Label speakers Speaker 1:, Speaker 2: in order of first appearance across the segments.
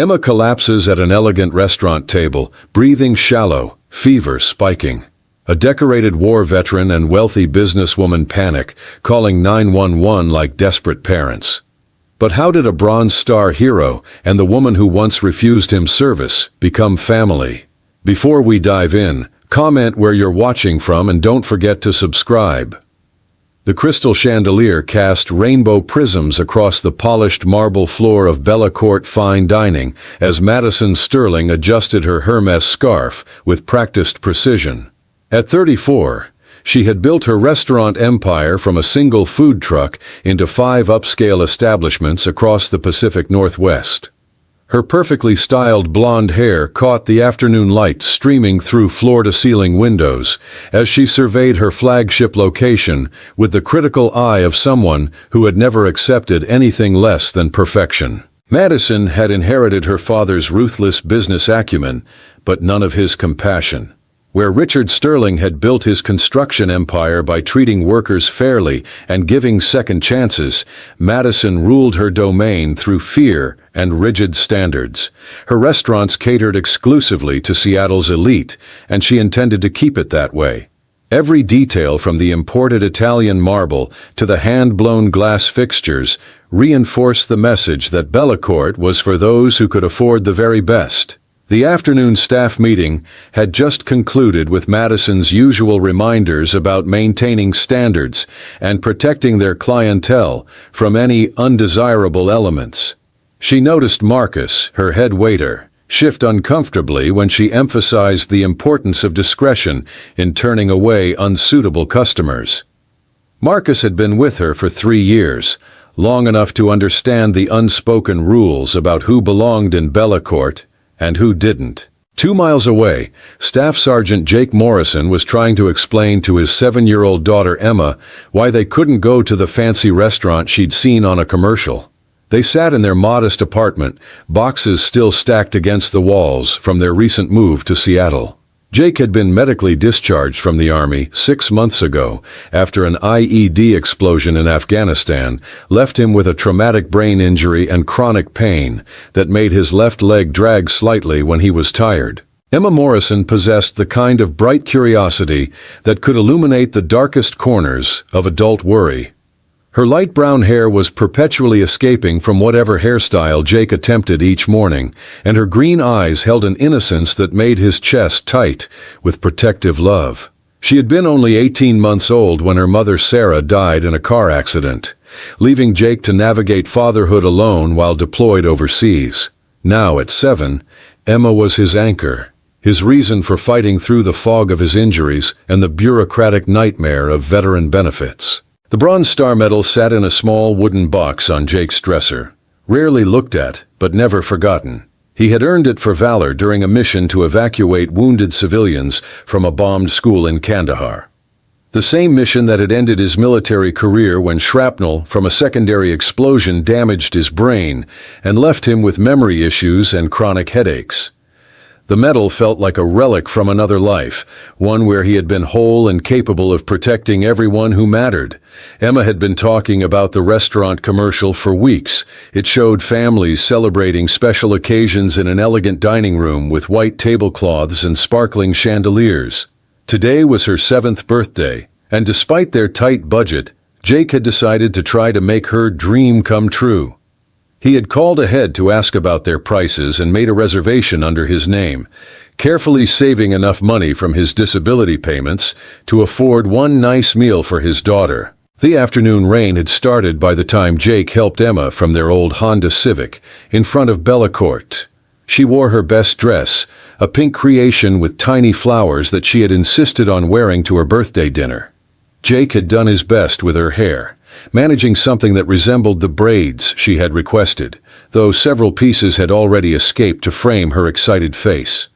Speaker 1: Emma collapses at an elegant restaurant table, breathing shallow, fever spiking. A decorated war veteran and wealthy businesswoman panic, calling 911 like desperate parents. But how did a Bronze Star hero and the woman who once refused him service become family? Before we dive in, comment where you're watching from and don't forget to subscribe. The crystal chandelier cast rainbow prisms across the polished marble floor of Bellecourt Fine Dining as Madison Sterling adjusted her Hermes scarf with practiced precision. At 34, she had built her restaurant empire from a single food truck into 5 upscale establishments across the Pacific Northwest. Her perfectly styled blonde hair caught the afternoon light streaming through floor-to-ceiling windows as she surveyed her flagship location with the critical eye of someone who had never accepted anything less than perfection. Madison had inherited her father's ruthless business acumen, but none of his compassion. Where Richard Sterling had built his construction empire by treating workers fairly and giving second chances, Madison ruled her domain through fear and rigid standards. Her restaurants catered exclusively to Seattle's elite, and she intended to keep it that way. Every detail from the imported Italian marble to the hand-blown glass fixtures reinforced the message that Bellecourt was for those who could afford the very best. The afternoon staff meeting had just concluded with Madison's usual reminders about maintaining standards and protecting their clientele from any undesirable elements. She noticed Marcus, her head waiter, shift uncomfortably when she emphasized the importance of discretion in turning away unsuitable customers. Marcus had been with her for 3 years, long enough to understand the unspoken rules about who belonged in Bellecourt and who didn't. 2 miles away, Staff Sergeant Jake Morrison was trying to explain to his 7-year-old daughter Emma why they couldn't go to the fancy restaurant she'd seen on a commercial. They sat in their modest apartment, boxes still stacked against the walls from their recent move to Seattle. Jake had been medically discharged from the Army 6 months ago after an IED explosion in Afghanistan left him with a traumatic brain injury and chronic pain that made his left leg drag slightly when he was tired. Emma Morrison possessed the kind of bright curiosity that could illuminate the darkest corners of adult worry. Her light brown hair was perpetually escaping from whatever hairstyle Jake attempted each morning, and her green eyes held an innocence that made his chest tight with protective love. She had been only 18 months old when her mother Sarah died in a car accident, leaving Jake to navigate fatherhood alone while deployed overseas. Now at 7, Emma was his anchor, his reason for fighting through the fog of his injuries and the bureaucratic nightmare of veteran benefits. The Bronze Star medal sat in a small wooden box on Jake's dresser, rarely looked at, but never forgotten. He had earned it for valor during a mission to evacuate wounded civilians from a bombed school in Kandahar. The same mission that had ended his military career when shrapnel from a secondary explosion damaged his brain and left him with memory issues and chronic headaches. The medal felt like a relic from another life, one where he had been whole and capable of protecting everyone who mattered. Emma had been talking about the restaurant commercial for weeks. It showed families celebrating special occasions in an elegant dining room with white tablecloths and sparkling chandeliers. Today was her 7th birthday, and despite their tight budget, Jake had decided to try to make her dream come true. He had called ahead to ask about their prices and made a reservation under his name, carefully saving enough money from his disability payments to afford one nice meal for his daughter. The afternoon rain had started by the time Jake helped Emma from their old Honda Civic in front of Bellecourt. She wore her best dress, a pink creation with tiny flowers that she had insisted on wearing to her birthday dinner. Jake had done his best with her hair, managing something that resembled the braids she had requested, though several pieces had already escaped to frame her excited face.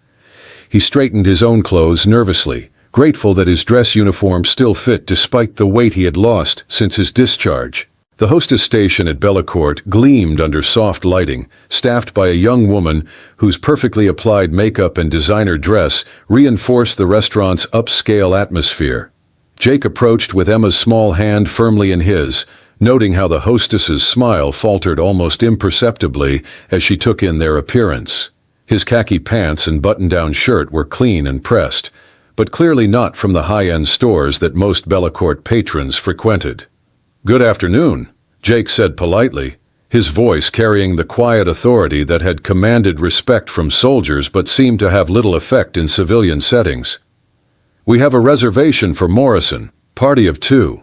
Speaker 1: He straightened his own clothes nervously, grateful that his dress uniform still fit despite the weight he had lost since his discharge. The hostess station at Bellecourt gleamed under soft lighting, staffed by a young woman whose perfectly applied makeup and designer dress reinforced the restaurant's upscale atmosphere. Jake approached with Emma's small hand firmly in his, noting how the hostess's smile faltered almost imperceptibly as she took in their appearance. His khaki pants and button-down shirt were clean and pressed, but clearly not from the high-end stores that most Bellecourt patrons frequented. "Good afternoon," Jake said politely, his voice carrying the quiet authority that had commanded respect from soldiers but seemed to have little effect in civilian settings. "We have a reservation for Morrison, party of 2.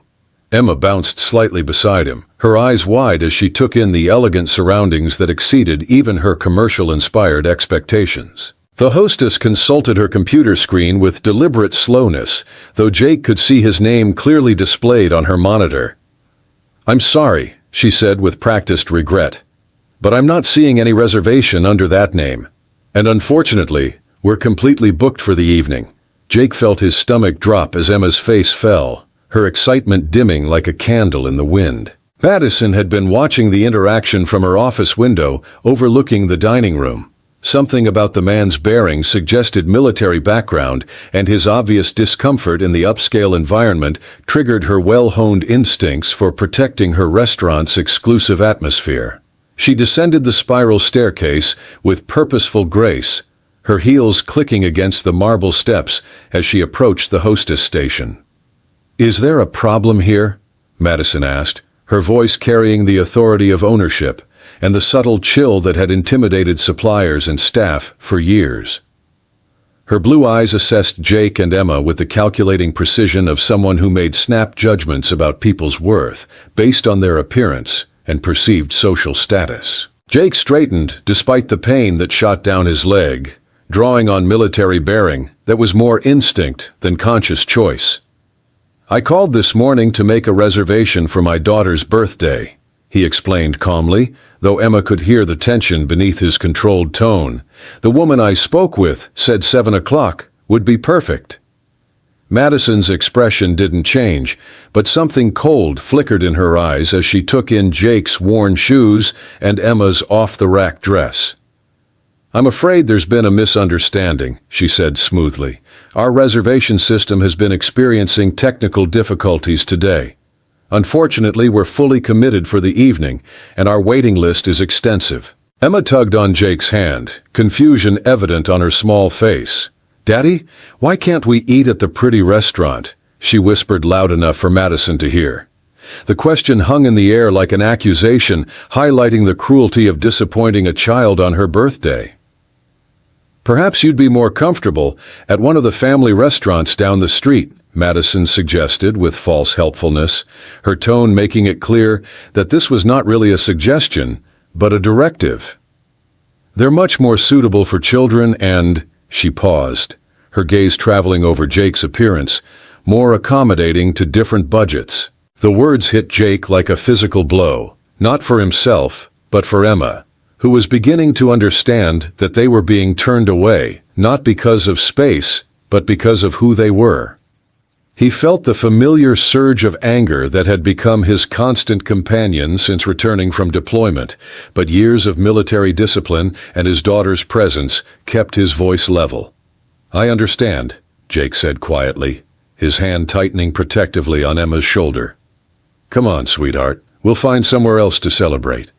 Speaker 1: Emma bounced slightly beside him, her eyes wide as she took in the elegant surroundings that exceeded even her commercial-inspired expectations. The hostess consulted her computer screen with deliberate slowness, though Jake could see his name clearly displayed on her monitor. "I'm sorry," she said with practiced regret, "but I'm not seeing any reservation under that name. And unfortunately, we're completely booked for the evening." Jake felt his stomach drop as Emma's face fell, her excitement dimming like a candle in the wind. Madison had been watching the interaction from her office window overlooking the dining room. Something about the man's bearing suggested military background, and his obvious discomfort in the upscale environment triggered her well-honed instincts for protecting her restaurant's exclusive atmosphere. She descended the spiral staircase with purposeful grace, her heels clicking against the marble steps as she approached the hostess station. "Is there a problem here?" Madison asked, her voice carrying the authority of ownership and the subtle chill that had intimidated suppliers and staff for years. Her blue eyes assessed Jake and Emma with the calculating precision of someone who made snap judgments about people's worth based on their appearance and perceived social status. Jake straightened despite the pain that shot down his leg, drawing on military bearing that was more instinct than conscious choice. "I called this morning to make a reservation for my daughter's birthday," he explained calmly, though Emma could hear the tension beneath his controlled tone. "The woman I spoke with said 7 o'clock would be perfect." Madison's expression didn't change, but something cold flickered in her eyes as she took in Jake's worn shoes and Emma's off-the-rack dress. "I'm afraid there's been a misunderstanding," she said smoothly. "Our reservation system has been experiencing technical difficulties today. Unfortunately, we're fully committed for the evening, and our waiting list is extensive." Emma tugged on Jake's hand, confusion evident on her small face. "Daddy, why can't we eat at the pretty restaurant?" she whispered loud enough for Madison to hear. The question hung in the air like an accusation, highlighting the cruelty of disappointing a child on her birthday. "Perhaps you'd be more comfortable at one of the family restaurants down the street," Madison suggested with false helpfulness, her tone making it clear that this was not really a suggestion, but a directive. "They're much more suitable for children and—" she paused, her gaze traveling over Jake's appearance, "more accommodating to different budgets." The words hit Jake like a physical blow, not for himself, but for Emma, who was beginning to understand that they were being turned away, not because of space, but because of who they were. He felt the familiar surge of anger that had become his constant companion since returning from deployment, but years of military discipline and his daughter's presence kept his voice level. "I understand," Jake said quietly, his hand tightening protectively on Emma's shoulder. "Come on, sweetheart, we'll find somewhere else to celebrate."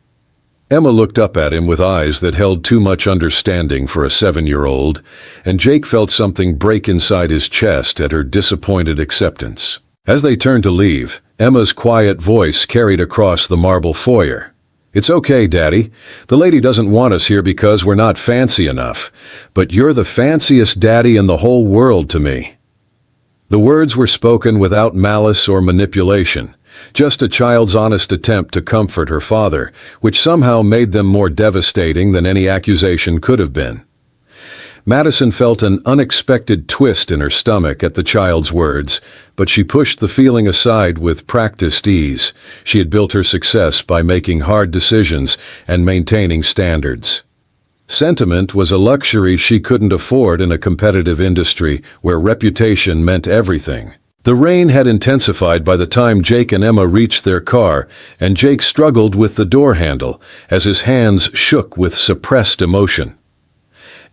Speaker 1: Emma looked up at him with eyes that held too much understanding for a 7-year-old, and Jake felt something break inside his chest at her disappointed acceptance. As they turned to leave, Emma's quiet voice carried across the marble foyer. "It's okay, Daddy. The lady doesn't want us here because we're not fancy enough, but you're the fanciest daddy in the whole world to me." The words were spoken without malice or manipulation, just a child's honest attempt to comfort her father, which somehow made them more devastating than any accusation could have been. Madison felt an unexpected twist in her stomach at the child's words, but she pushed the feeling aside with practiced ease. She had built her success by making hard decisions and maintaining standards. Sentiment was a luxury she couldn't afford in a competitive industry where reputation meant everything. The rain had intensified by the time Jake and Emma reached their car, and Jake struggled with the door handle as his hands shook with suppressed emotion.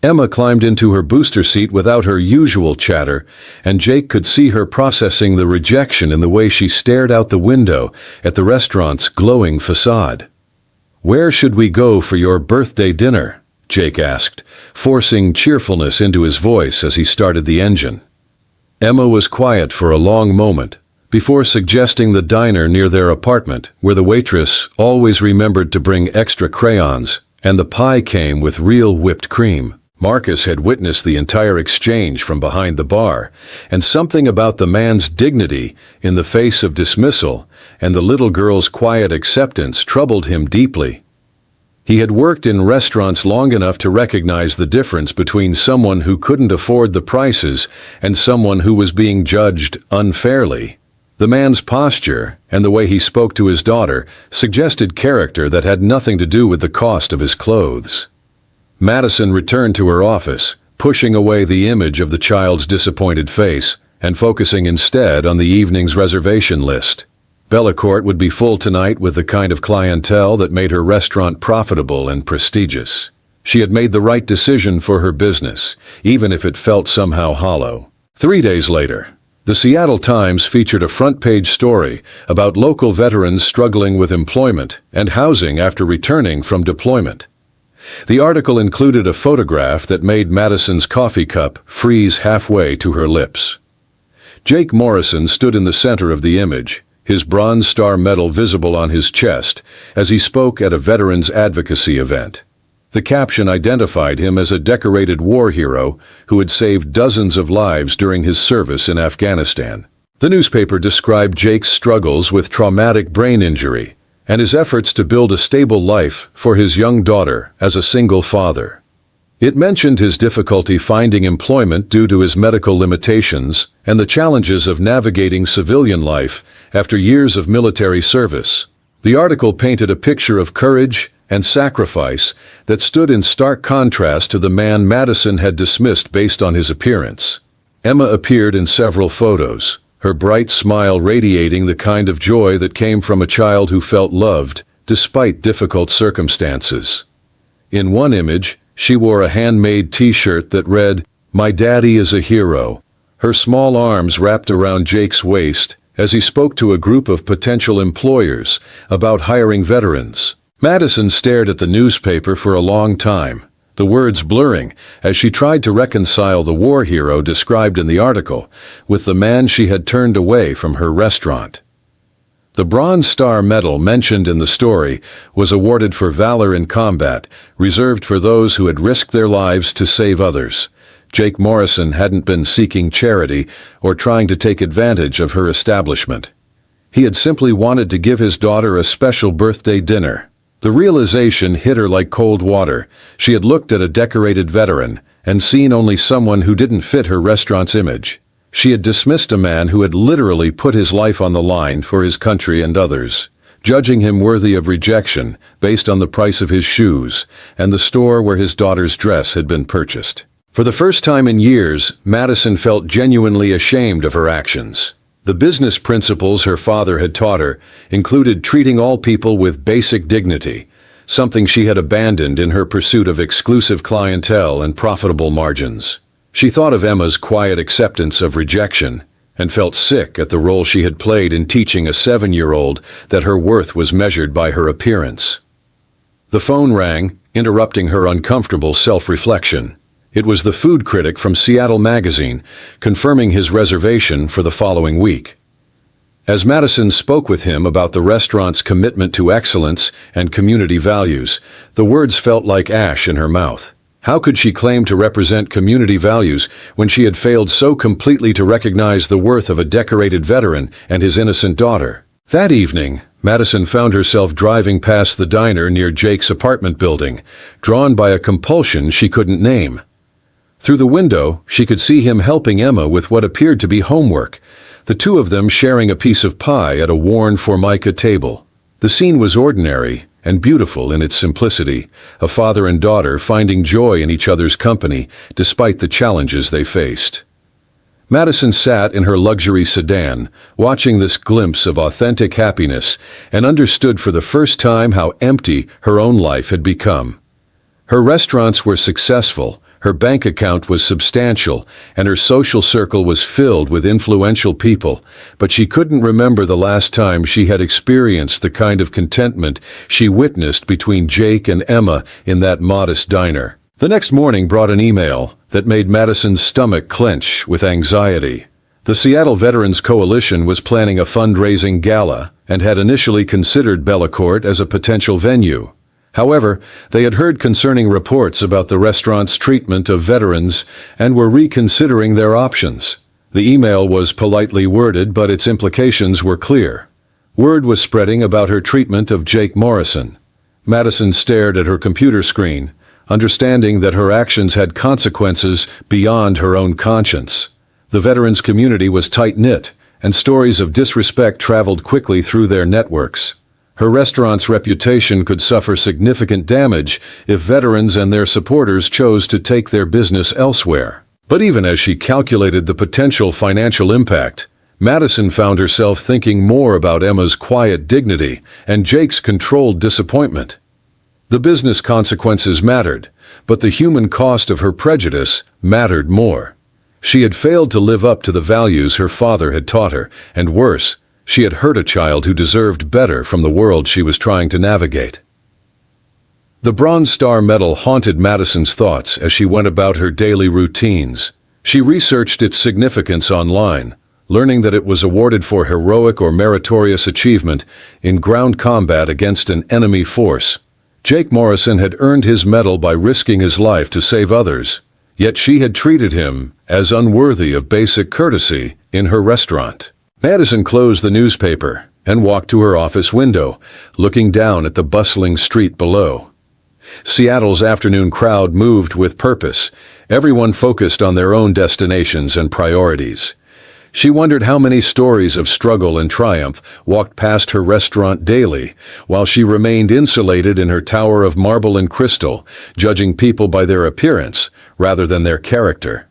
Speaker 1: Emma climbed into her booster seat without her usual chatter, and Jake could see her processing the rejection in the way she stared out the window at the restaurant's glowing facade. "Where should we go for your birthday dinner?" Jake asked, forcing cheerfulness into his voice as he started the engine. Emma was quiet for a long moment, before suggesting the diner near their apartment, where the waitress always remembered to bring extra crayons, and the pie came with real whipped cream. Marcus had witnessed the entire exchange from behind the bar, and something about the man's dignity in the face of dismissal and the little girl's quiet acceptance troubled him deeply. He had worked in restaurants long enough to recognize the difference between someone who couldn't afford the prices and someone who was being judged unfairly. The man's posture and the way he spoke to his daughter suggested character that had nothing to do with the cost of his clothes. Madison returned to her office, pushing away the image of the child's disappointed face and focusing instead on the evening's reservation list. Bellecourt would be full tonight with the kind of clientele that made her restaurant profitable and prestigious. She had made the right decision for her business, even if it felt somehow hollow. 3 days later, the Seattle Times featured a front-page story about local veterans struggling with employment and housing after returning from deployment. The article included a photograph that made Madison's coffee cup freeze halfway to her lips. Jake Morrison stood in the center of the image, his Bronze Star medal visible on his chest as he spoke at a veterans advocacy event. The caption identified him as a decorated war hero who had saved dozens of lives during his service in Afghanistan. The newspaper described Jake's struggles with traumatic brain injury and his efforts to build a stable life for his young daughter as a single father. It mentioned his difficulty finding employment due to his medical limitations and the challenges of navigating civilian life after years of military service. The article painted a picture of courage and sacrifice that stood in stark contrast to the man Madison had dismissed based on his appearance. Emma appeared in several photos, her bright smile radiating the kind of joy that came from a child who felt loved despite difficult circumstances. In one image, she wore a handmade t-shirt that read, "My daddy is a hero," her small arms wrapped around Jake's waist as he spoke to a group of potential employers about hiring veterans. Madison stared at the newspaper for a long time, the words blurring as she tried to reconcile the war hero described in the article with the man she had turned away from her restaurant. The Bronze Star medal mentioned in the story was awarded for valor in combat, reserved for those who had risked their lives to save others. Jake Morrison hadn't been seeking charity or trying to take advantage of her establishment. He had simply wanted to give his daughter a special birthday dinner. The realization hit her like cold water. She had looked at a decorated veteran and seen only someone who didn't fit her restaurant's image. She had dismissed a man who had literally put his life on the line for his country and others, judging him worthy of rejection based on the price of his shoes and the store where his daughter's dress had been purchased. For the first time in years, Madison felt genuinely ashamed of her actions. The business principles her father had taught her included treating all people with basic dignity, something she had abandoned in her pursuit of exclusive clientele and profitable margins. She thought of Emma's quiet acceptance of rejection and felt sick at the role she had played in teaching a 7-year-old that her worth was measured by her appearance. The phone rang, interrupting her uncomfortable self-reflection. It was the food critic from Seattle Magazine, confirming his reservation for the following week. As Madison spoke with him about the restaurant's commitment to excellence and community values, the words felt like ash in her mouth. How could she claim to represent community values when she had failed so completely to recognize the worth of a decorated veteran and his innocent daughter? That evening, Madison found herself driving past the diner near Jake's apartment building, drawn by a compulsion she couldn't name. Through the window, she could see him helping Emma with what appeared to be homework, the two of them sharing a piece of pie at a worn formica table. The scene was ordinary and beautiful in its simplicity, a father and daughter finding joy in each other's company despite the challenges they faced. Madison sat in her luxury sedan, watching this glimpse of authentic happiness, and understood for the first time how empty her own life had become. Her restaurants were successful, Her bank account was substantial, and her social circle was filled with influential people, but she couldn't remember the last time she had experienced the kind of contentment she witnessed between Jake and Emma in that modest diner. The next morning brought an email that made Madison's stomach clench with anxiety. The Seattle Veterans Coalition was planning a fundraising gala and had initially considered Bellecourt as a potential venue. However, they had heard concerning reports about the restaurant's treatment of veterans and were reconsidering their options. The email was politely worded, but its implications were clear. Word was spreading about her treatment of Jake Morrison. Madison stared at her computer screen, understanding that her actions had consequences beyond her own conscience. The veterans community was tight-knit, and stories of disrespect traveled quickly through their networks. Her restaurant's reputation could suffer significant damage if veterans and their supporters chose to take their business elsewhere. But even as she calculated the potential financial impact, Madison found herself thinking more about Emma's quiet dignity and Jake's controlled disappointment. The business consequences mattered, but the human cost of her prejudice mattered more. She had failed to live up to the values her father had taught her, and worse, she had hurt a child who deserved better from the world she was trying to navigate. The Bronze Star Medal haunted Madison's thoughts as she went about her daily routines. She researched its significance online, learning that it was awarded for heroic or meritorious achievement in ground combat against an enemy force. Jake Morrison had earned his medal by risking his life to save others, yet she had treated him as unworthy of basic courtesy in her restaurant. Madison closed the newspaper and walked to her office window, looking down at the bustling street below. Seattle's afternoon crowd moved with purpose, everyone focused on their own destinations and priorities. She wondered how many stories of struggle and triumph walked past her restaurant daily, while she remained insulated in her tower of marble and crystal, judging people by their appearance rather than their character.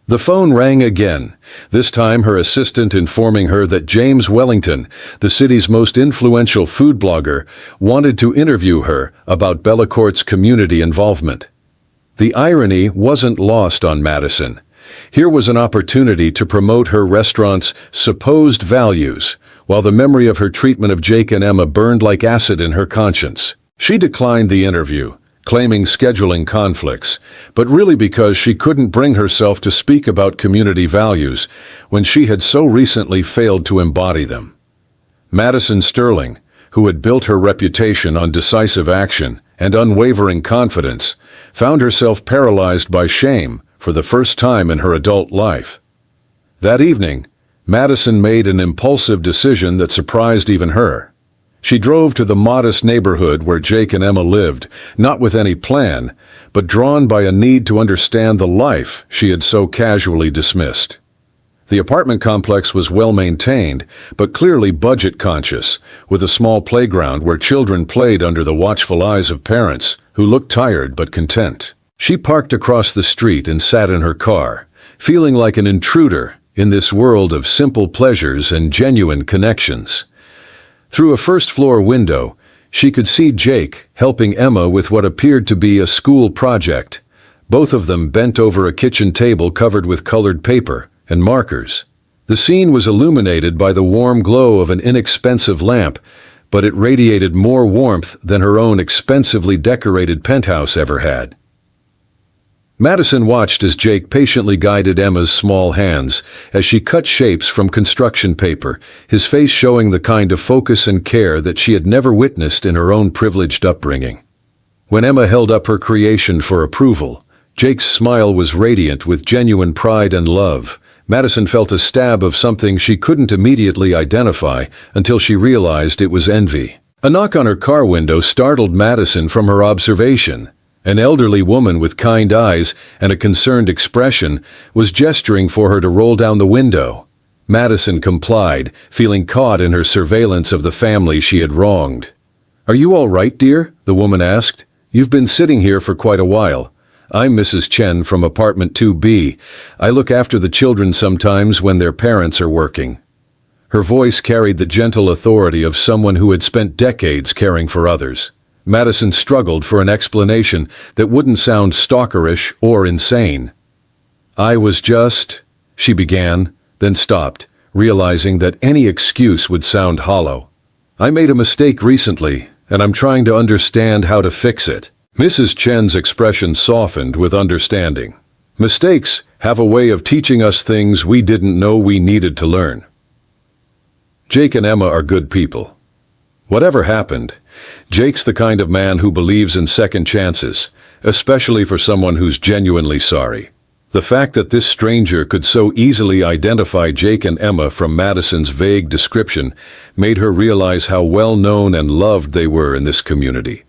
Speaker 1: The phone rang again, this time her assistant informing her that James Wellington, the city's most influential food blogger, wanted to interview her about Bellecourt's community involvement. The irony wasn't lost on Madison. Here was an opportunity to promote her restaurant's supposed values, while the memory of her treatment of Jake and Emma burned like acid in her conscience. She declined the interview, claiming scheduling conflicts, but really because she couldn't bring herself to speak about community values when she had so recently failed to embody them. Madison Sterling, who had built her reputation on decisive action and unwavering confidence, found herself paralyzed by shame for the first time in her adult life. That evening, Madison made an impulsive decision that surprised even her. She drove to the modest neighborhood where Jake and Emma lived, not with any plan, but drawn by a need to understand the life she had so casually dismissed. The apartment complex was well maintained, but clearly budget-conscious, with a small playground where children played under the watchful eyes of parents who looked tired but content. She parked across the street and sat in her car, feeling like an intruder in this world of simple pleasures and genuine connections. Through a first-floor window, she could see Jake helping Emma with what appeared to be a school project, both of them bent over a kitchen table covered with colored paper and markers. The scene was illuminated by the warm glow of an inexpensive lamp, but it radiated more warmth than her own expensively decorated penthouse ever had. Madison watched as Jake patiently guided Emma's small hands as she cut shapes from construction paper, his face showing the kind of focus and care that she had never witnessed in her own privileged upbringing. When Emma held up her creation for approval, Jake's smile was radiant with genuine pride and love. Madison felt a stab of something she couldn't immediately identify until she realized it was envy. A knock on her car window startled Madison from her observation. An elderly woman with kind eyes and a concerned expression was gesturing for her to roll down the window. Madison complied, feeling caught in her surveillance of the family she had wronged. "Are you all right, dear?" the woman asked. "You've been sitting here for quite a while. I'm Mrs. Chen from apartment 2B. I look after the children sometimes when their parents are working." Her voice carried the gentle authority of someone who had spent decades caring for others. Madison struggled for an explanation that wouldn't sound stalkerish or insane. "I was just," she began, then stopped, realizing that any excuse would sound hollow. "I made a mistake recently, and I'm trying to understand how to fix it." Mrs. Chen's expression softened with understanding. Mistakes have a way of teaching us things we didn't know we needed to learn. Jake and Emma are good people. Whatever happened, Jake's the kind of man who believes in second chances, especially for someone who's genuinely sorry. The fact that this stranger could so easily identify Jake and Emma from Madison's vague description made her realize how well known and loved they were in this community.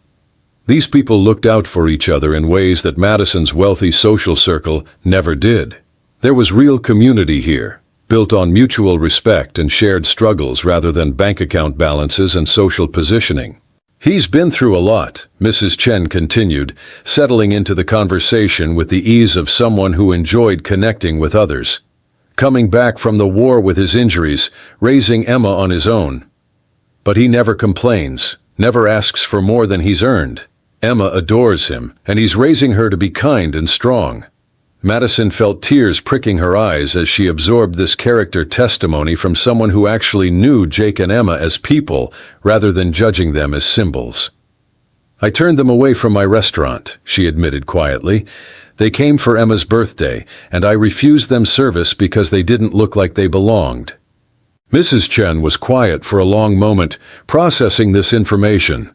Speaker 1: These people looked out for each other in ways that Madison's wealthy social circle never did. There was real community here, built on mutual respect and shared struggles rather than bank account balances and social positioning. "He's been through a lot," Mrs. Chen continued, settling into the conversation with the ease of someone who enjoyed connecting with others. "Coming back from the war with his injuries, raising Emma on his own. But he never complains, never asks for more than he's earned. Emma adores him, and he's raising her to be kind and strong." Madison felt tears pricking her eyes as she absorbed this character testimony from someone who actually knew Jake and Emma as people rather than judging them as symbols. "I turned them away from my restaurant," she admitted quietly. "They came for Emma's birthday, and I refused them service because they didn't look like they belonged." Mrs. Chen was quiet for a long moment, processing this information.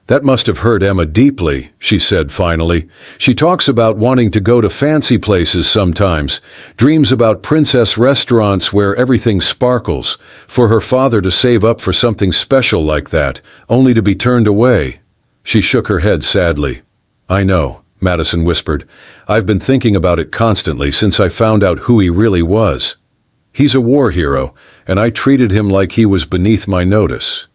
Speaker 1: "That must have hurt Emma deeply," she said finally. "She talks about wanting to go to fancy places sometimes, dreams about princess restaurants where everything sparkles, for her father to save up for something special like that, only to be turned away." She shook her head sadly. "I know," Madison whispered. "I've been thinking about it constantly since I found out who he really was. He's a war hero, and I treated him like he was beneath my notice."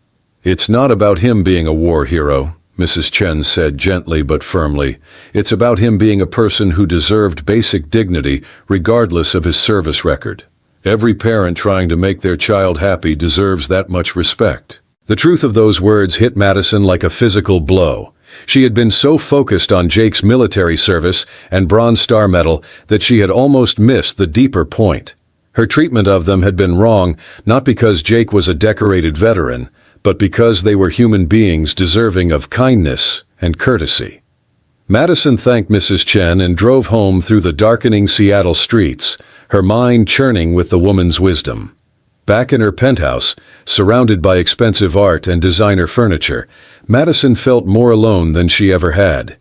Speaker 1: "It's not about him being a war hero," Mrs. Chen said gently but firmly. "It's about him being a person who deserved basic dignity regardless of his service record. Every parent trying to make their child happy deserves that much respect." The truth of those words hit Madison like a physical blow. She had been so focused on Jake's military service and Bronze Star Medal that she had almost missed the deeper point. Her treatment of them had been wrong, not because Jake was a decorated veteran, but because they were human beings deserving of kindness and courtesy. Madison thanked Mrs. Chen and drove home through the darkening Seattle streets, her mind churning with the woman's wisdom. Back in her penthouse, surrounded by expensive art and designer furniture, Madison felt more alone than she ever had.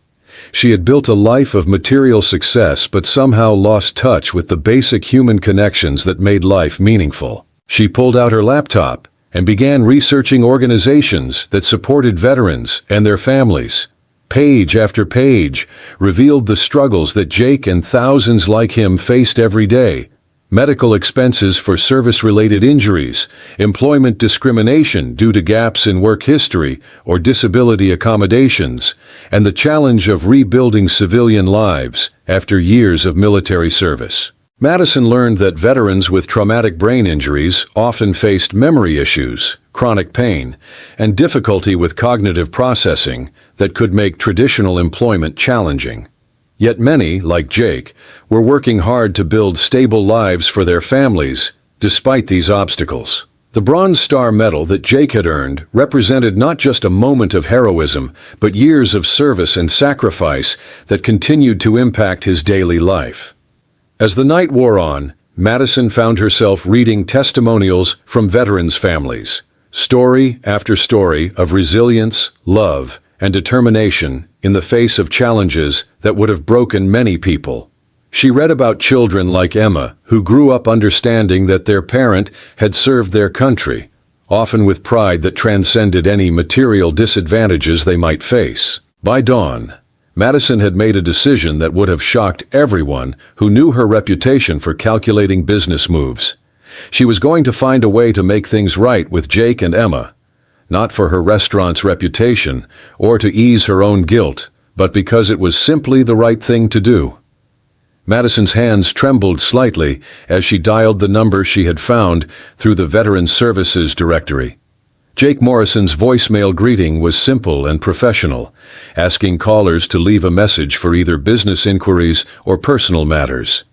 Speaker 1: She had built a life of material success but somehow lost touch with the basic human connections that made life meaningful. She pulled out her laptop and began researching organizations that supported veterans and their families. Page after page revealed the struggles that Jake and thousands like him faced every day. Medical expenses for service-related injuries, employment discrimination due to gaps in work history or disability accommodations, and the challenge of rebuilding civilian lives after years of military service. Madison learned that veterans with traumatic brain injuries often faced memory issues, chronic pain, and difficulty with cognitive processing that could make traditional employment challenging. Yet many, like Jake, were working hard to build stable lives for their families, despite these obstacles. The Bronze Star Medal that Jake had earned represented not just a moment of heroism, but years of service and sacrifice that continued to impact his daily life. As the night wore on, Madison found herself reading testimonials from veterans' families, story after story of resilience, love, and determination in the face of challenges that would have broken many people. She read about children like Emma, who grew up understanding that their parent had served their country, often with pride that transcended any material disadvantages they might face. By dawn, Madison had made a decision that would have shocked everyone who knew her reputation for calculating business moves. She was going to find a way to make things right with Jake and Emma, not for her restaurant's reputation or to ease her own guilt, but because it was simply the right thing to do. Madison's hands trembled slightly as she dialed the number she had found through the Veteran Services directory. Jake Morrison's voicemail greeting was simple and professional, asking callers to leave a message for either business inquiries or personal matters.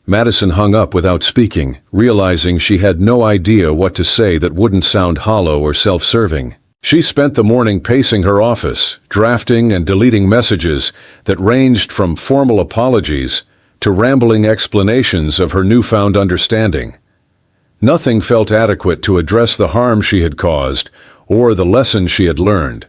Speaker 1: Madison hung up without speaking, realizing she had no idea what to say that wouldn't sound hollow or self-serving. She spent the morning pacing her office, drafting and deleting messages that ranged from formal apologies to rambling explanations of her newfound understanding. Nothing felt adequate to address the harm she had caused or the lesson she had learned.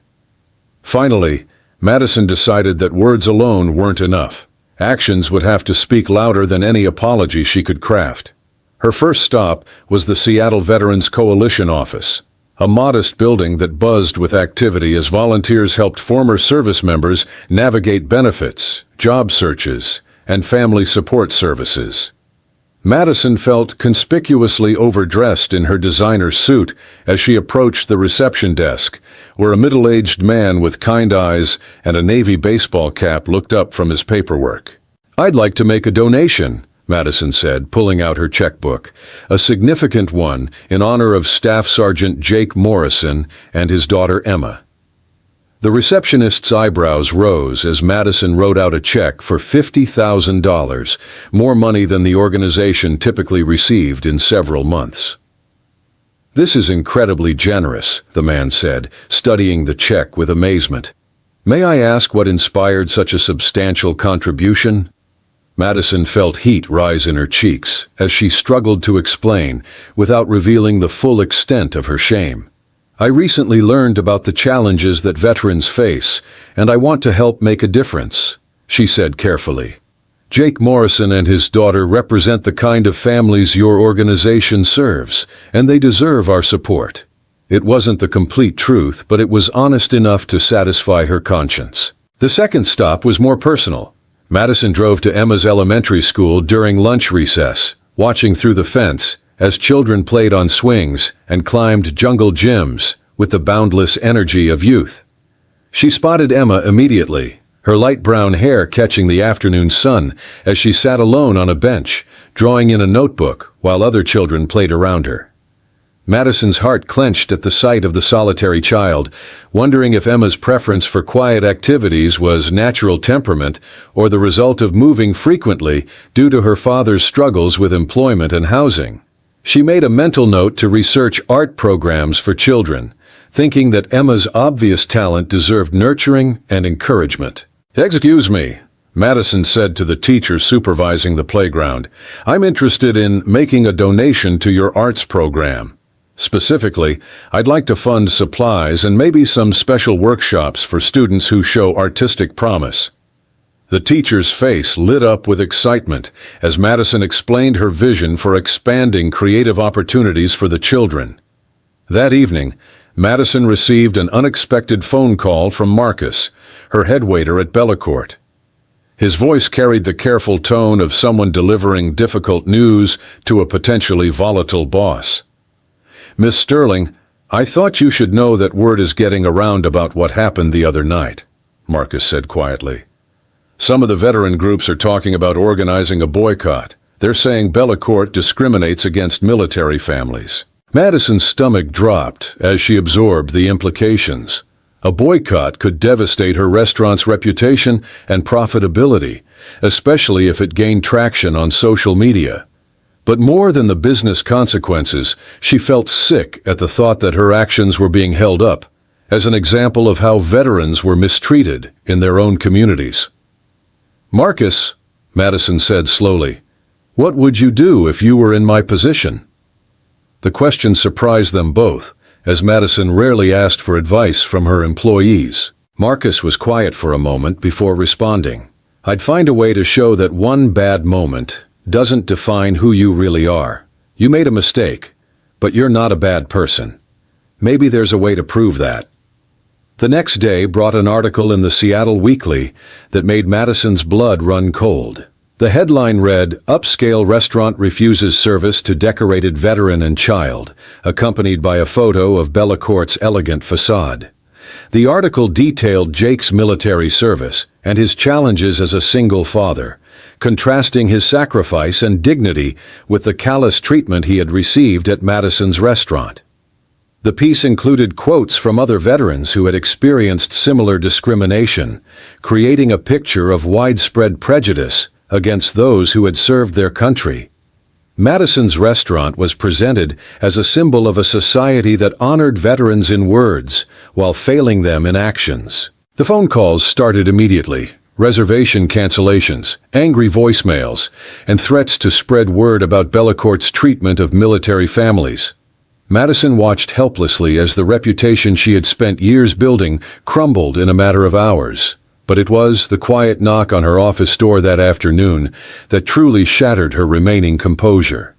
Speaker 1: Finally, Madison decided that words alone weren't enough. Actions would have to speak louder than any apology she could craft. Her first stop was the Seattle Veterans Coalition office, a modest building that buzzed with activity as volunteers helped former service members navigate benefits, job searches, and family support services. Madison felt conspicuously overdressed in her designer suit as she approached the reception desk, where a middle-aged man with kind eyes and a Navy baseball cap looked up from his paperwork. "I'd like to make a donation," Madison said, pulling out her checkbook, a significant one in honor of Staff Sergeant Jake Morrison and his daughter Emma. The receptionist's eyebrows rose as Madison wrote out a check for $50,000, more money than the organization typically received in several months. "This is incredibly generous," the man said, studying the check with amazement. "May I ask what inspired such a substantial contribution?" Madison felt heat rise in her cheeks as she struggled to explain without revealing the full extent of her shame. "I recently learned about the challenges that veterans face, and I want to help make a difference," she said carefully. "Jake Morrison and his daughter represent the kind of families your organization serves, and they deserve our support." It wasn't the complete truth, but it was honest enough to satisfy her conscience. The second stop was more personal. Madison drove to Emma's elementary school during lunch recess, watching through the fence as children played on swings and climbed jungle gyms with the boundless energy of youth. She spotted Emma immediately, her light brown hair catching the afternoon sun as she sat alone on a bench, drawing in a notebook while other children played around her. Madison's heart clenched at the sight of the solitary child, wondering if Emma's preference for quiet activities was natural temperament or the result of moving frequently due to her father's struggles with employment and housing. She made a mental note to research art programs for children, thinking that Emma's obvious talent deserved nurturing and encouragement. "Excuse me," Madison said to the teacher supervising the playground. "I'm interested in making a donation to your arts program. Specifically, I'd like to fund supplies and maybe some special workshops for students who show artistic promise." The teacher's face lit up with excitement as Madison explained her vision for expanding creative opportunities for the children. That evening, Madison received an unexpected phone call from Marcus, her head waiter at Bellecourt. His voice carried the careful tone of someone delivering difficult news to a potentially volatile boss. "Miss Sterling, I thought you should know that word is getting around about what happened the other night," Marcus said quietly. "Some of the veteran groups are talking about organizing a boycott. They're saying Bellecourt discriminates against military families." Madison's stomach dropped as she absorbed the implications. A boycott could devastate her restaurant's reputation and profitability, especially if it gained traction on social media. But more than the business consequences, she felt sick at the thought that her actions were being held up as an example of how veterans were mistreated in their own communities. "Marcus," Madison said slowly, "what would you do if you were in my position?" The question surprised them both, as Madison rarely asked for advice from her employees. Marcus was quiet for a moment before responding. "I'd find a way to show that one bad moment doesn't define who you really are. You made a mistake, but you're not a bad person. Maybe there's a way to prove that." The next day brought an article in the Seattle Weekly that made Madison's blood run cold. The headline read, "Upscale Restaurant Refuses Service to Decorated Veteran and Child," accompanied by a photo of Bellecourt's elegant facade. The article detailed Jake's military service and his challenges as a single father, contrasting his sacrifice and dignity with the callous treatment he had received at Madison's restaurant. The piece included quotes from other veterans who had experienced similar discrimination, creating a picture of widespread prejudice against those who had served their country. Madison's restaurant was presented as a symbol of a society that honored veterans in words while failing them in actions. The phone calls started immediately. Reservation cancellations, angry voicemails, and threats to spread word about Bellecourt's treatment of military families. Madison watched helplessly as the reputation she had spent years building crumbled in a matter of hours. But it was the quiet knock on her office door that afternoon that truly shattered her remaining composure.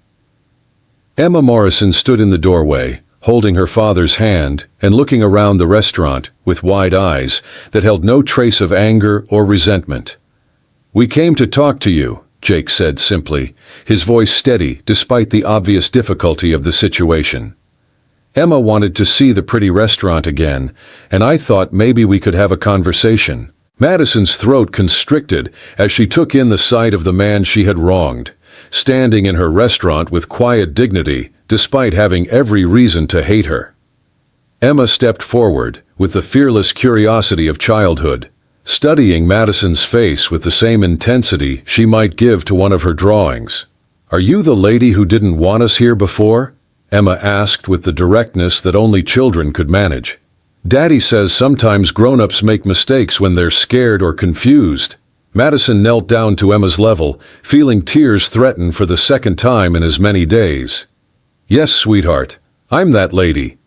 Speaker 1: Emma Morrison stood in the doorway, holding her father's hand and looking around the restaurant with wide eyes that held no trace of anger or resentment. "We came to talk to you," Jake said simply, his voice steady despite the obvious difficulty of the situation. "Emma wanted to see the pretty restaurant again, and I thought maybe we could have a conversation." Madison's throat constricted as she took in the sight of the man she had wronged, standing in her restaurant with quiet dignity, despite having every reason to hate her. Emma stepped forward with the fearless curiosity of childhood, studying Madison's face with the same intensity she might give to one of her drawings. "Are you the lady who didn't want us here before?" Emma asked with the directness that only children could manage. "Daddy says sometimes grown-ups make mistakes when they're scared or confused." Madison knelt down to Emma's level, feeling tears threaten for the second time in as many days. "Yes, sweetheart, I'm that lady.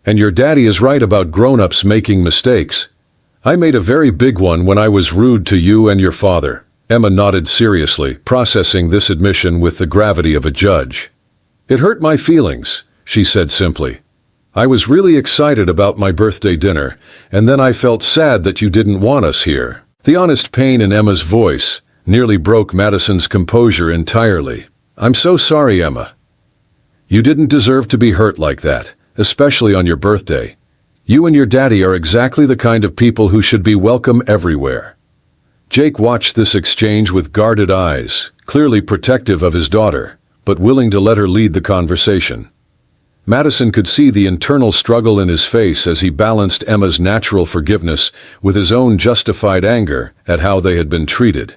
Speaker 1: And your daddy is right about grown-ups making mistakes. I made a very big one when I was rude to you and your father." Emma nodded seriously, processing this admission with the gravity of a judge. "It hurt my feelings," she said simply. "I was really excited about my birthday dinner, and then I felt sad that you didn't want us here." The honest pain in Emma's voice nearly broke Madison's composure entirely. "I'm so sorry, Emma. You didn't deserve to be hurt like that, especially on your birthday. You and your daddy are exactly the kind of people who should be welcome everywhere." Jake watched this exchange with guarded eyes, clearly protective of his daughter, but willing to let her lead the conversation. Madison could see the internal struggle in his face as he balanced Emma's natural forgiveness with his own justified anger at how they had been treated.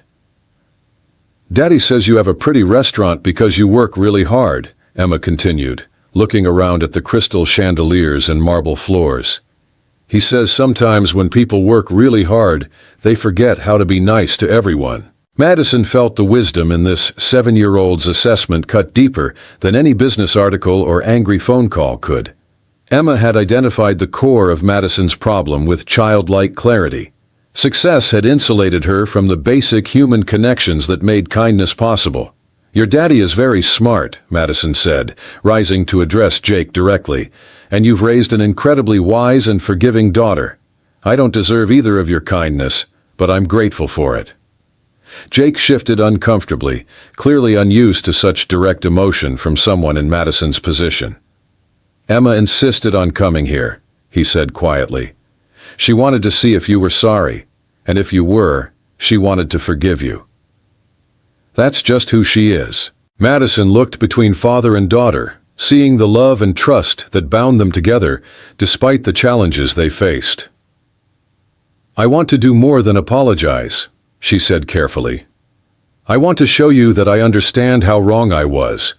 Speaker 1: "Daddy says you have a pretty restaurant because you work really hard," Emma continued, looking around at the crystal chandeliers and marble floors. "He says sometimes when people work really hard, they forget how to be nice to everyone." Madison felt the wisdom in this 7-year-old's assessment cut deeper than any business article or angry phone call could. Emma had identified the core of Madison's problem with childlike clarity. Success had insulated her from the basic human connections that made kindness possible. "Your daddy is very smart," Madison said, rising to address Jake directly, "and you've raised an incredibly wise and forgiving daughter. I don't deserve either of your kindness, but I'm grateful for it." Jake shifted uncomfortably, clearly unused to such direct emotion from someone in Madison's position. "Emma insisted on coming here," he said quietly. "She wanted to see if you were sorry, and if you were, she wanted to forgive you." "That's just who she is." Madison looked between father and daughter, seeing the love and trust that bound them together despite the challenges they faced. "I want to do more than apologize," she said carefully. "I want to show you that I understand how wrong I was,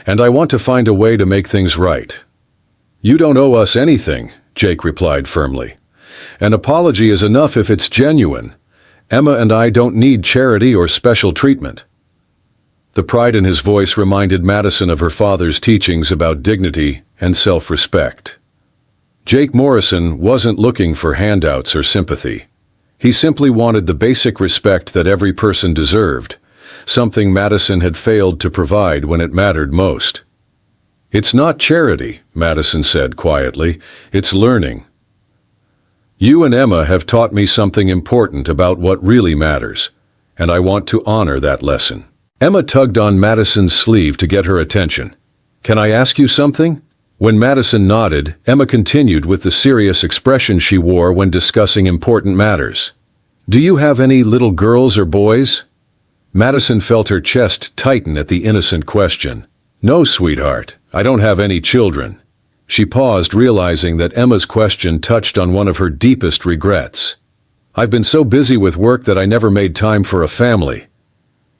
Speaker 1: and I want to find a way to make things right." "You don't owe us anything," Jake replied firmly. "An apology is enough if it's genuine. Emma and I don't need charity or special treatment." The pride in his voice reminded Madison of her father's teachings about dignity and self-respect. Jake Morrison wasn't looking for handouts or sympathy. He simply wanted the basic respect that every person deserved, something Madison had failed to provide when it mattered most. "It's not charity," Madison said quietly. "It's learning. You and Emma have taught me something important about what really matters, and I want to honor that lesson." Emma tugged on Madison's sleeve to get her attention. "Can I ask you something?" When Madison nodded, Emma continued with the serious expression she wore when discussing important matters. "Do you have any little girls or boys?" Madison felt her chest tighten at the innocent question. "No, sweetheart, I don't have any children." She paused, realizing that Emma's question touched on one of her deepest regrets. "I've been so busy with work that I never made time for a family."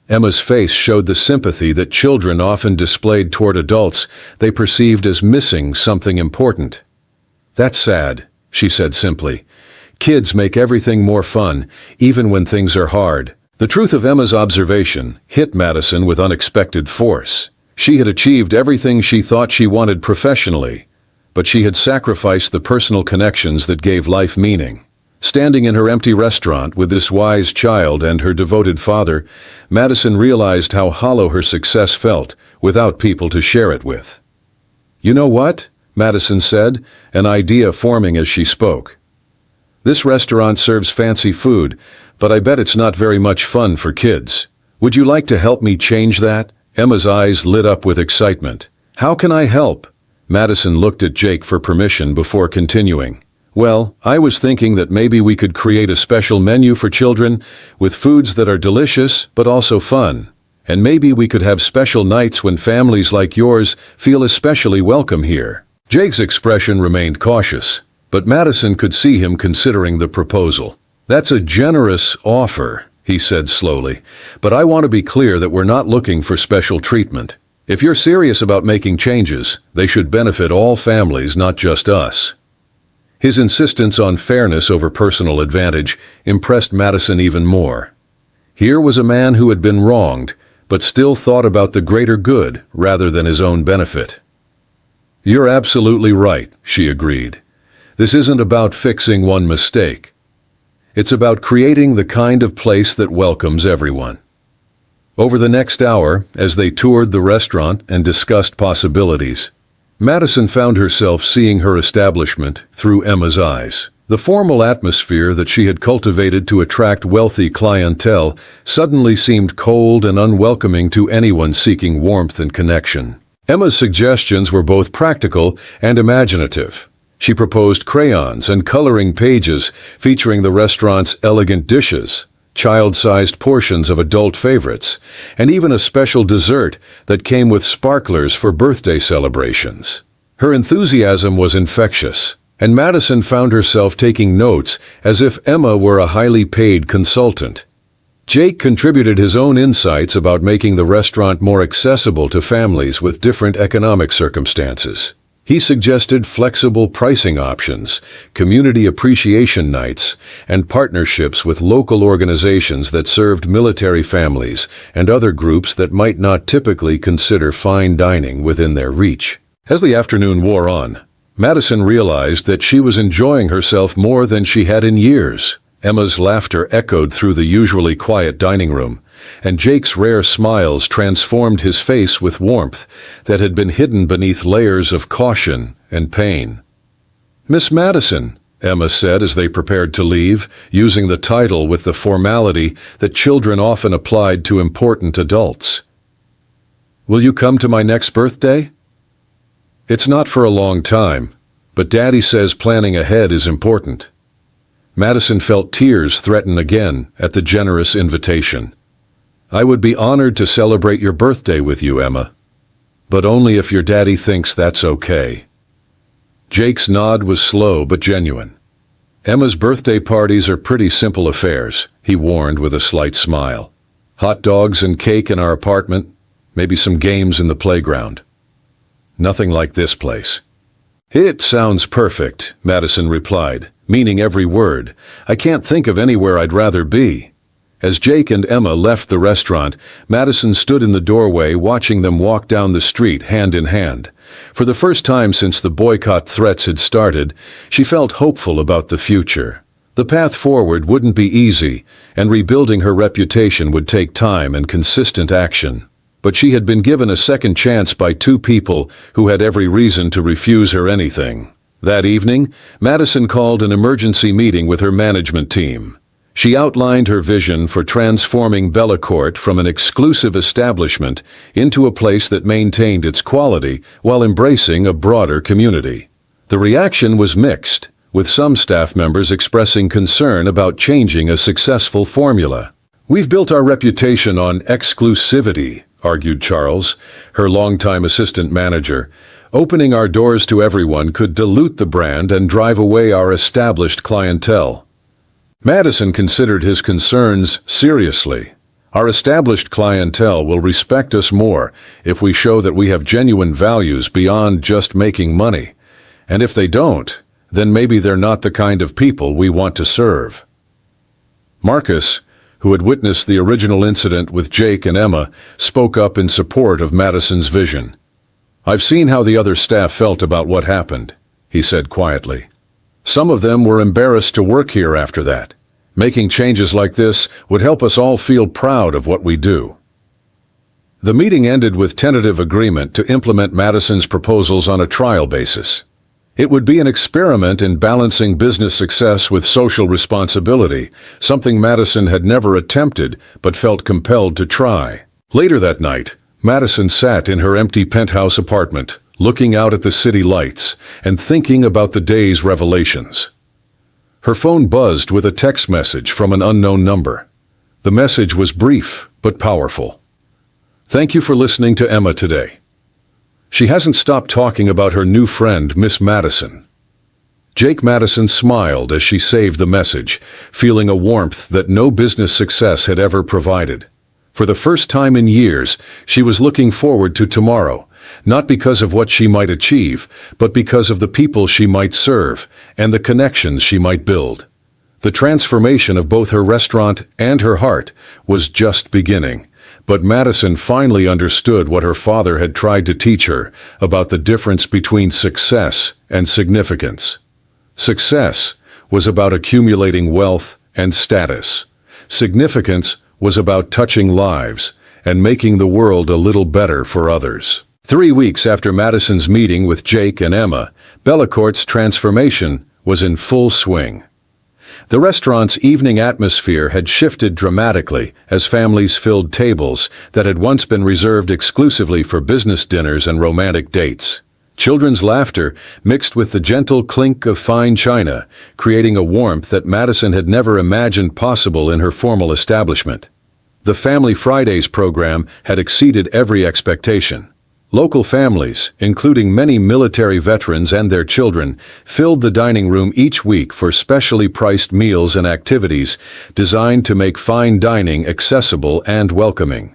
Speaker 1: Emma's face showed the sympathy that children often displayed toward adults they perceived as missing something important. "That's sad," she said simply. "Kids make everything more fun, even when things are hard." The truth of Emma's observation hit Madison with unexpected force. She had achieved everything she thought she wanted professionally, but she had sacrificed the personal connections that gave life meaning. Standing in her empty restaurant with this wise child and her devoted father, Madison realized how hollow her success felt without people to share it with. "You know what?" Madison said, an idea forming as she spoke. "This restaurant serves fancy food, but I bet it's not very much fun for kids. Would you like to help me change that?" Emma's eyes lit up with excitement. "How can I help?" Madison looked at Jake for permission before continuing. "Well, I was thinking that maybe we could create a special menu for children with foods that are delicious but also fun. And maybe we could have special nights when families like yours feel especially welcome here." Jake's expression remained cautious, but Madison could see him considering the proposal. "That's a generous offer," he said slowly, "but I want to be clear that we're not looking for special treatment. If you're serious about making changes, they should benefit all families, not just us." His insistence on fairness over personal advantage impressed Madison even more. Here was a man who had been wronged, but still thought about the greater good rather than his own benefit. "You're absolutely right," she agreed. "This isn't about fixing one mistake. It's about creating the kind of place that welcomes everyone." Over the next hour, as they toured the restaurant and discussed possibilities, Madison found herself seeing her establishment through Emma's eyes. The formal atmosphere that she had cultivated to attract wealthy clientele suddenly seemed cold and unwelcoming to anyone seeking warmth and connection. Emma's suggestions were both practical and imaginative. She proposed crayons and coloring pages featuring the restaurant's elegant dishes, child-sized portions of adult favorites, and even a special dessert that came with sparklers for birthday celebrations. Her enthusiasm was infectious, and Madison found herself taking notes as if Emma were a highly paid consultant. Jake contributed his own insights about making the restaurant more accessible to families with different economic circumstances. He suggested flexible pricing options, community appreciation nights, and partnerships with local organizations that served military families and other groups that might not typically consider fine dining within their reach. As the afternoon wore on, Madison realized that she was enjoying herself more than she had in years. Emma's laughter echoed through the usually quiet dining room, and Jake's rare smiles transformed his face with warmth that had been hidden beneath layers of caution and pain. "Miss Madison," Emma said as they prepared to leave, using the title with the formality that children often applied to important adults. "Will you come to my next birthday?" "It's not for a long time, but Daddy says planning ahead is important." Madison felt tears threaten again at the generous invitation. "I would be honored to celebrate your birthday with you, Emma, but only if your daddy thinks that's okay." Jake's nod was slow but genuine. "Emma's birthday parties are pretty simple affairs," he warned with a slight smile. "Hot dogs and cake in our apartment, maybe some games in the playground. Nothing like this place." "It sounds perfect," Madison replied, meaning every word. "I can't think of anywhere I'd rather be." As Jake and Emma left the restaurant, Madison stood in the doorway watching them walk down the street hand in hand. For the first time since the boycott threats had started, she felt hopeful about the future. The path forward wouldn't be easy, and rebuilding her reputation would take time and consistent action. But she had been given a second chance by two people who had every reason to refuse her anything. That evening, Madison called an emergency meeting with her management team. She outlined her vision for transforming Bellacourt from an exclusive establishment into a place that maintained its quality while embracing a broader community. The reaction was mixed, with some staff members expressing concern about changing a successful formula. "We've built our reputation on exclusivity," argued Charles, her longtime assistant manager, Opening our doors to everyone could dilute the brand and drive away our established clientele. Madison considered his concerns seriously. Our established clientele will respect us more if we show that we have genuine values beyond just making money. And if they don't, then maybe they're not the kind of people we want to serve. Marcus, who had witnessed the original incident with Jake and Emma, spoke up in support of Madison's vision. "I've seen how the other staff felt about what happened," he said quietly. "Some of them were embarrassed to work here after that. Making changes like this would help us all feel proud of what we do." The meeting ended with tentative agreement to implement Madison's proposals on a trial basis. It would be an experiment in balancing business success with social responsibility, something Madison had never attempted but felt compelled to try. Later that night, Madison sat in her empty penthouse apartment, looking out at the city lights and thinking about the day's revelations. Her phone buzzed with a text message from an unknown number. The message was brief but powerful. "Thank you for listening to Emma today." She hasn't stopped talking about her new friend, Miss Madison. Jake Madison smiled as she saved the message, feeling a warmth that no business success had ever provided. For the first time in years, she was looking forward to tomorrow, not because of what she might achieve, but because of the people she might serve and the connections she might build. The transformation of both her restaurant and her heart was just beginning. But Madison finally understood what her father had tried to teach her about the difference between success and significance. Success was about accumulating wealth and status. Significance was about touching lives and making the world a little better for others. 3 weeks after Madison's meeting with Jake and Emma, Bellecourt's transformation was in full swing. The restaurant's evening atmosphere had shifted dramatically as families filled tables that had once been reserved exclusively for business dinners and romantic dates. Children's laughter mixed with the gentle clink of fine china, creating a warmth that Madison had never imagined possible in her formal establishment. The Family Fridays program had exceeded every expectation. Local families, including many military veterans and their children, filled the dining room each week for specially priced meals and activities designed to make fine dining accessible and welcoming.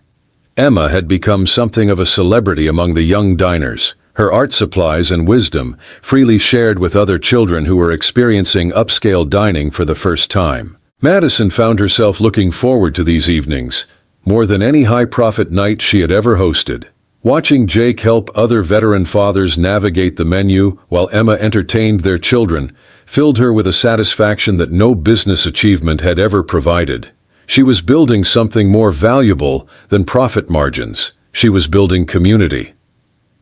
Speaker 1: Emma had become something of a celebrity among the young diners, her art supplies and wisdom freely shared with other children who were experiencing upscale dining for the first time. Madison found herself looking forward to these evenings, more than any high-profit night she had ever hosted. Watching Jake help other veteran fathers navigate the menu while Emma entertained their children filled her with a satisfaction that no business achievement had ever provided. She was building something more valuable than profit margins. She was building community.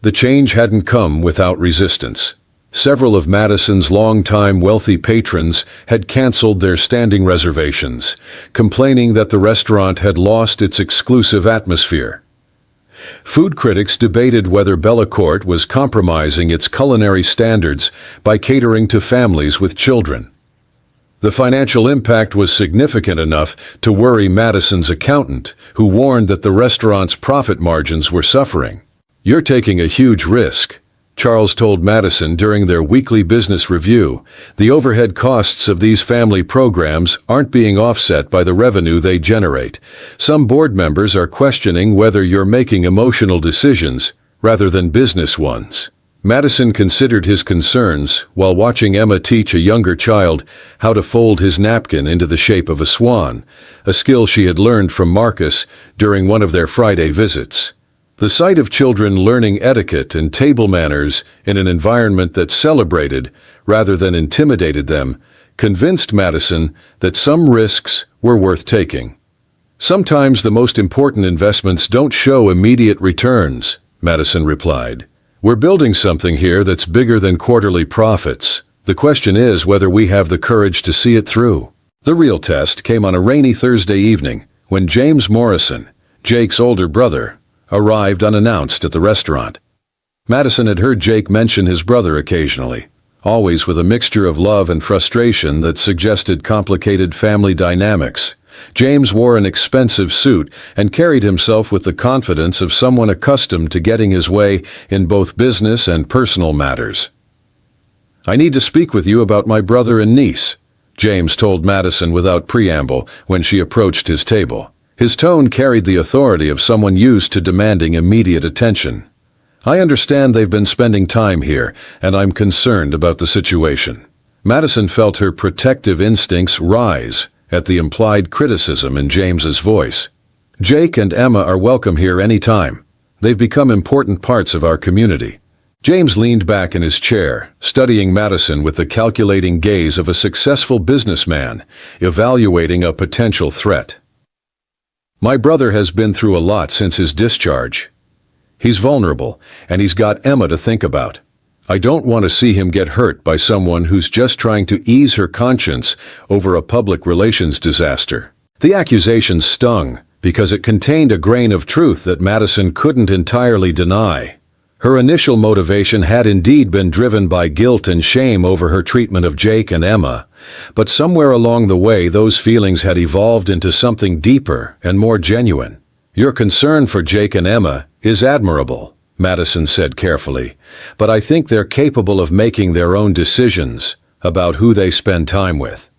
Speaker 1: The change hadn't come without resistance. Several of Madison's longtime wealthy patrons had canceled their standing reservations, complaining that the restaurant had lost its exclusive atmosphere. Food critics debated whether Bellecourt was compromising its culinary standards by catering to families with children. The financial impact was significant enough to worry Madison's accountant, who warned that the restaurant's profit margins were suffering. "You're taking a huge risk," Charles told Madison during their weekly business review. "The overhead costs of these family programs aren't being offset by the revenue they generate. Some board members are questioning whether you're making emotional decisions rather than business ones." Madison considered his concerns while watching Emma teach a younger child how to fold his napkin into the shape of a swan, a skill she had learned from Marcus during one of their Friday visits. The sight of children learning etiquette and table manners in an environment that celebrated rather than intimidated them convinced Madison that some risks were worth taking. "Sometimes the most important investments don't show immediate returns," Madison replied. "We're building something here that's bigger than quarterly profits. The question is whether we have the courage to see it through." The real test came on a rainy Thursday evening when James Morrison, Jake's older brother, arrived unannounced at the restaurant. Madison had heard Jake mention his brother occasionally, always with a mixture of love and frustration that suggested complicated family dynamics. James wore an expensive suit and carried himself with the confidence of someone accustomed to getting his way in both business and personal matters. "I need to speak with you about my brother and niece," James told Madison without preamble when she approached his table. His tone carried the authority of someone used to demanding immediate attention. "I understand they've been spending time here, and I'm concerned about the situation." Madison felt her protective instincts rise at the implied criticism in James's voice. "Jake and Emma are welcome here any time. They've become important parts of our community." James leaned back in his chair, studying Madison with the calculating gaze of a successful businessman evaluating a potential threat. "My brother has been through a lot since his discharge. He's vulnerable, and he's got Emma to think about. I don't want to see him get hurt by someone who's just trying to ease her conscience over a public relations disaster." The accusation stung because it contained a grain of truth that Madison couldn't entirely deny. Her initial motivation had indeed been driven by guilt and shame over her treatment of Jake and Emma, but somewhere along the way those feelings had evolved into something deeper and more genuine. "Your concern for Jake and Emma is admirable," Madison said carefully, "but I think they're capable of making their own decisions about who they spend time with."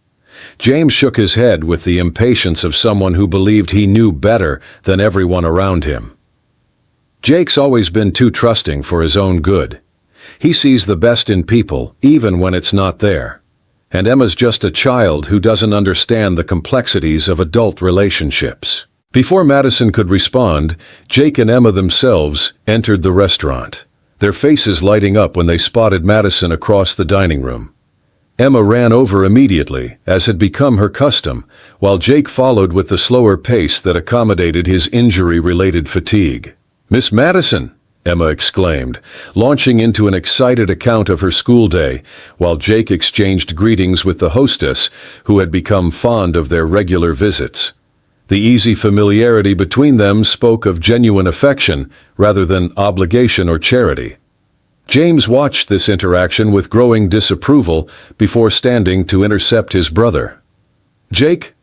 Speaker 1: James shook his head with the impatience of someone who believed he knew better than everyone around him. "Jake's always been too trusting for his own good. He sees the best in people, even when it's not there. And Emma's just a child who doesn't understand the complexities of adult relationships." Before Madison could respond, Jake and Emma themselves entered the restaurant, their faces lighting up when they spotted Madison across the dining room. Emma ran over immediately, as had become her custom, while Jake followed with the slower pace that accommodated his injury-related fatigue. "Miss Madison!" Emma exclaimed, launching into an excited account of her school day, while Jake exchanged greetings with the hostess, who had become fond of their regular visits. The easy familiarity between them spoke of genuine affection rather than obligation or charity. James watched this interaction with growing disapproval before standing to intercept his brother. "Jake,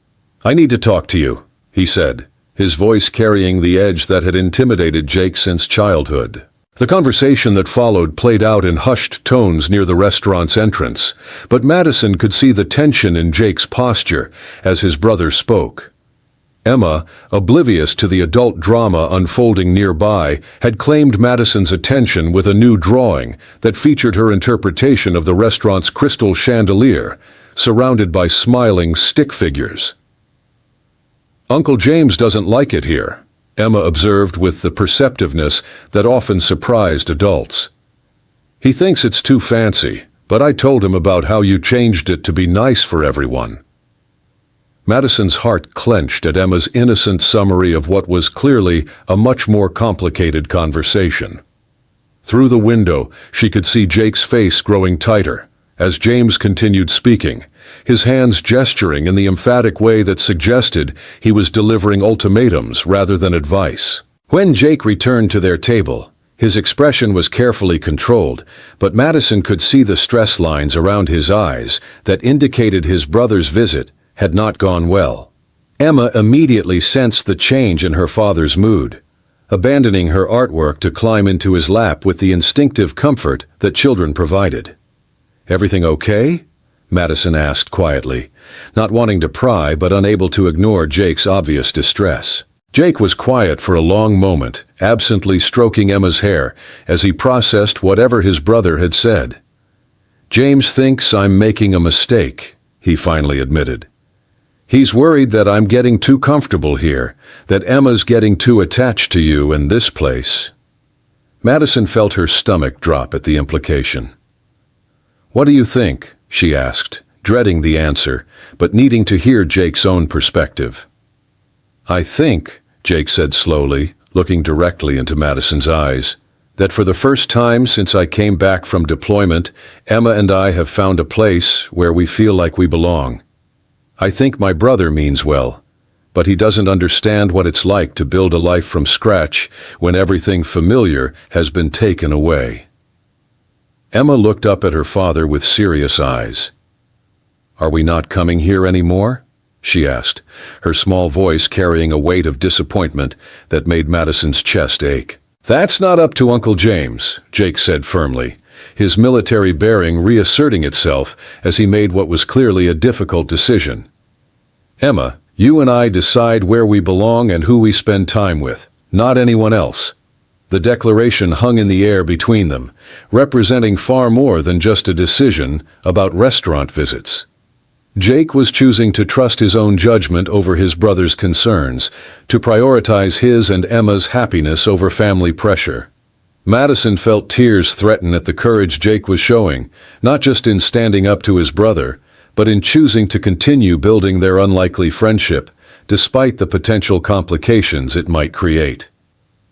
Speaker 1: I need to talk to you," he said, his voice carrying the edge that had intimidated Jake since childhood. The conversation that followed played out in hushed tones near the restaurant's entrance, but Madison could see the tension in Jake's posture as his brother spoke. Emma, oblivious to the adult drama unfolding nearby, had claimed Madison's attention with a new drawing that featured her interpretation of the restaurant's crystal chandelier, surrounded by smiling stick figures. "Uncle James doesn't like it here," Emma observed with the perceptiveness that often surprised adults. "He thinks it's too fancy, but I told him about how you changed it to be nice for everyone." Madison's heart clenched at Emma's innocent summary of what was clearly a much more complicated conversation. Through the window, she could see Jake's face growing tighter as James continued speaking, his hands gesturing in the emphatic way that suggested he was delivering ultimatums rather than advice. When Jake returned to their table, his expression was carefully controlled, but Madison could see the stress lines around his eyes that indicated his brother's visit had not gone well. Emma immediately sensed the change in her father's mood, abandoning her artwork to climb into his lap with the instinctive comfort that children provided. "Everything okay?" Madison asked quietly, not wanting to pry but unable to ignore Jake's obvious distress. Jake was quiet for a long moment, absently stroking Emma's hair as he processed whatever his brother had said. "James thinks I'm making a mistake," he finally admitted. "He's worried that I'm getting too comfortable here, that Emma's getting too attached to you in this place." Madison felt her stomach drop at the implication. "What do you think?" she asked, dreading the answer, but needing to hear Jake's own perspective. "I think," Jake said slowly, looking directly into Madison's eyes, "that for the first time since I came back from deployment, Emma and I have found a place where we feel like we belong. I think my brother means well, but he doesn't understand what it's like to build a life from scratch when everything familiar has been taken away." Emma looked up at her father with serious eyes. "Are we not coming here anymore?" she asked, her small voice carrying a weight of disappointment that made Madison's chest ache. "That's not up to Uncle James," Jake said firmly, his military bearing reasserting itself as he made what was clearly a difficult decision. "Emma, you and I decide where we belong and who we spend time with, not anyone else." The declaration hung in the air between them, representing far more than just a decision about restaurant visits. Jake was choosing to trust his own judgment over his brother's concerns, to prioritize his and Emma's happiness over family pressure. Madison felt tears threaten at the courage Jake was showing, not just in standing up to his brother, but in choosing to continue building their unlikely friendship, despite the potential complications it might create.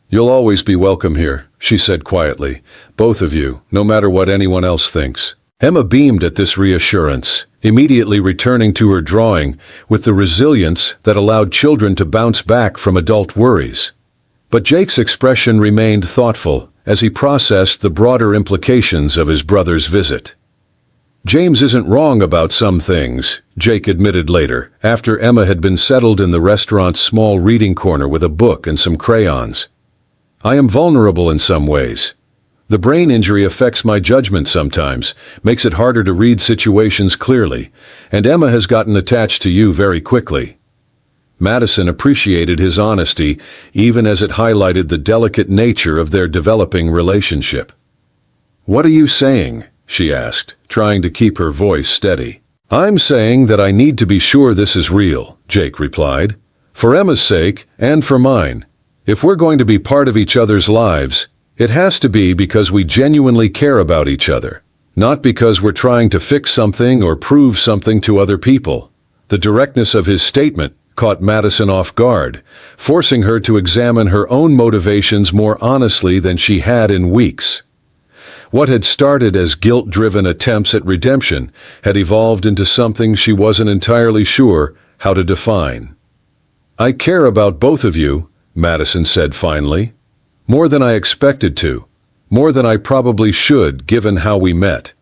Speaker 1: "You'll always be welcome here," she said quietly, "both of you, no matter what anyone else thinks." Emma beamed at this reassurance, immediately returning to her drawing with the resilience that allowed children to bounce back from adult worries. But Jake's expression remained thoughtful as he processed the broader implications of his brother's visit. "James isn't wrong about some things," Jake admitted later, after Emma had been settled in the restaurant's small reading corner with a book and some crayons. "I am vulnerable in some ways. The brain injury affects my judgment sometimes, makes it harder to read situations clearly, and Emma has gotten attached to you very quickly." Madison appreciated his honesty, even as it highlighted the delicate nature of their developing relationship. "What are you saying?" she asked, trying to keep her voice steady. "I'm saying that I need to be sure this is real," Jake replied. "For Emma's sake, and for mine. If we're going to be part of each other's lives, it has to be because we genuinely care about each other, not because we're trying to fix something or prove something to other people." The directness of his statement caught Madison off guard, forcing her to examine her own motivations more honestly than she had in weeks. What had started as guilt-driven attempts at redemption had evolved into something she wasn't entirely sure how to define. "I care about both of you," Madison said finally. "More than I expected to, more than I probably should given how we met.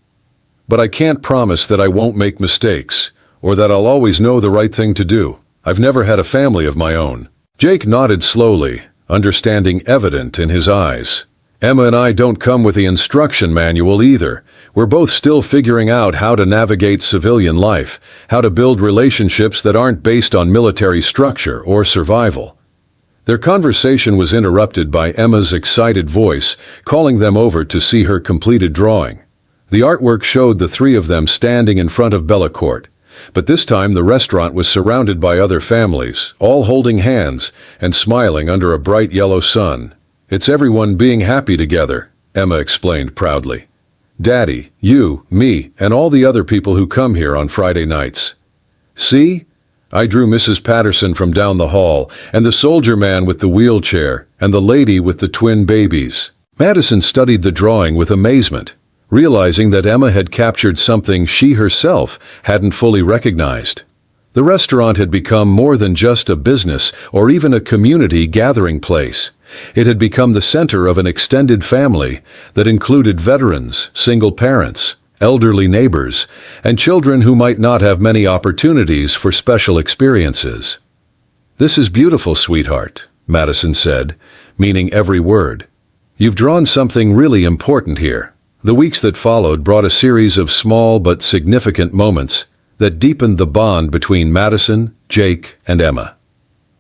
Speaker 1: But I can't promise that I won't make mistakes, or that I'll always know the right thing to do. I've never had a family of my own." Jake nodded slowly, understanding evident in his eyes. "Emma and I don't come with the instruction manual either. We're both still figuring out how to navigate civilian life, how to build relationships that aren't based on military structure or survival." Their conversation was interrupted by Emma's excited voice, calling them over to see her completed drawing. The artwork showed the three of them standing in front of Bellacourt, but this time the restaurant was surrounded by other families, all holding hands and smiling under a bright yellow sun. "It's everyone being happy together," Emma explained proudly. "Daddy, you, me, and all the other people who come here on Friday nights. See? I drew Mrs. Patterson from down the hall, and the soldier man with the wheelchair, and the lady with the twin babies." Madison studied the drawing with amazement, realizing that Emma had captured something she herself hadn't fully recognized. The restaurant had become more than just a business or even a community gathering place. It had become the center of an extended family that included veterans, single parents, elderly neighbors, and children who might not have many opportunities for special experiences. "This is beautiful, sweetheart," Madison said, meaning every word. "You've drawn something really important here." The weeks that followed brought a series of small but significant moments that deepened the bond between Madison, Jake, and Emma.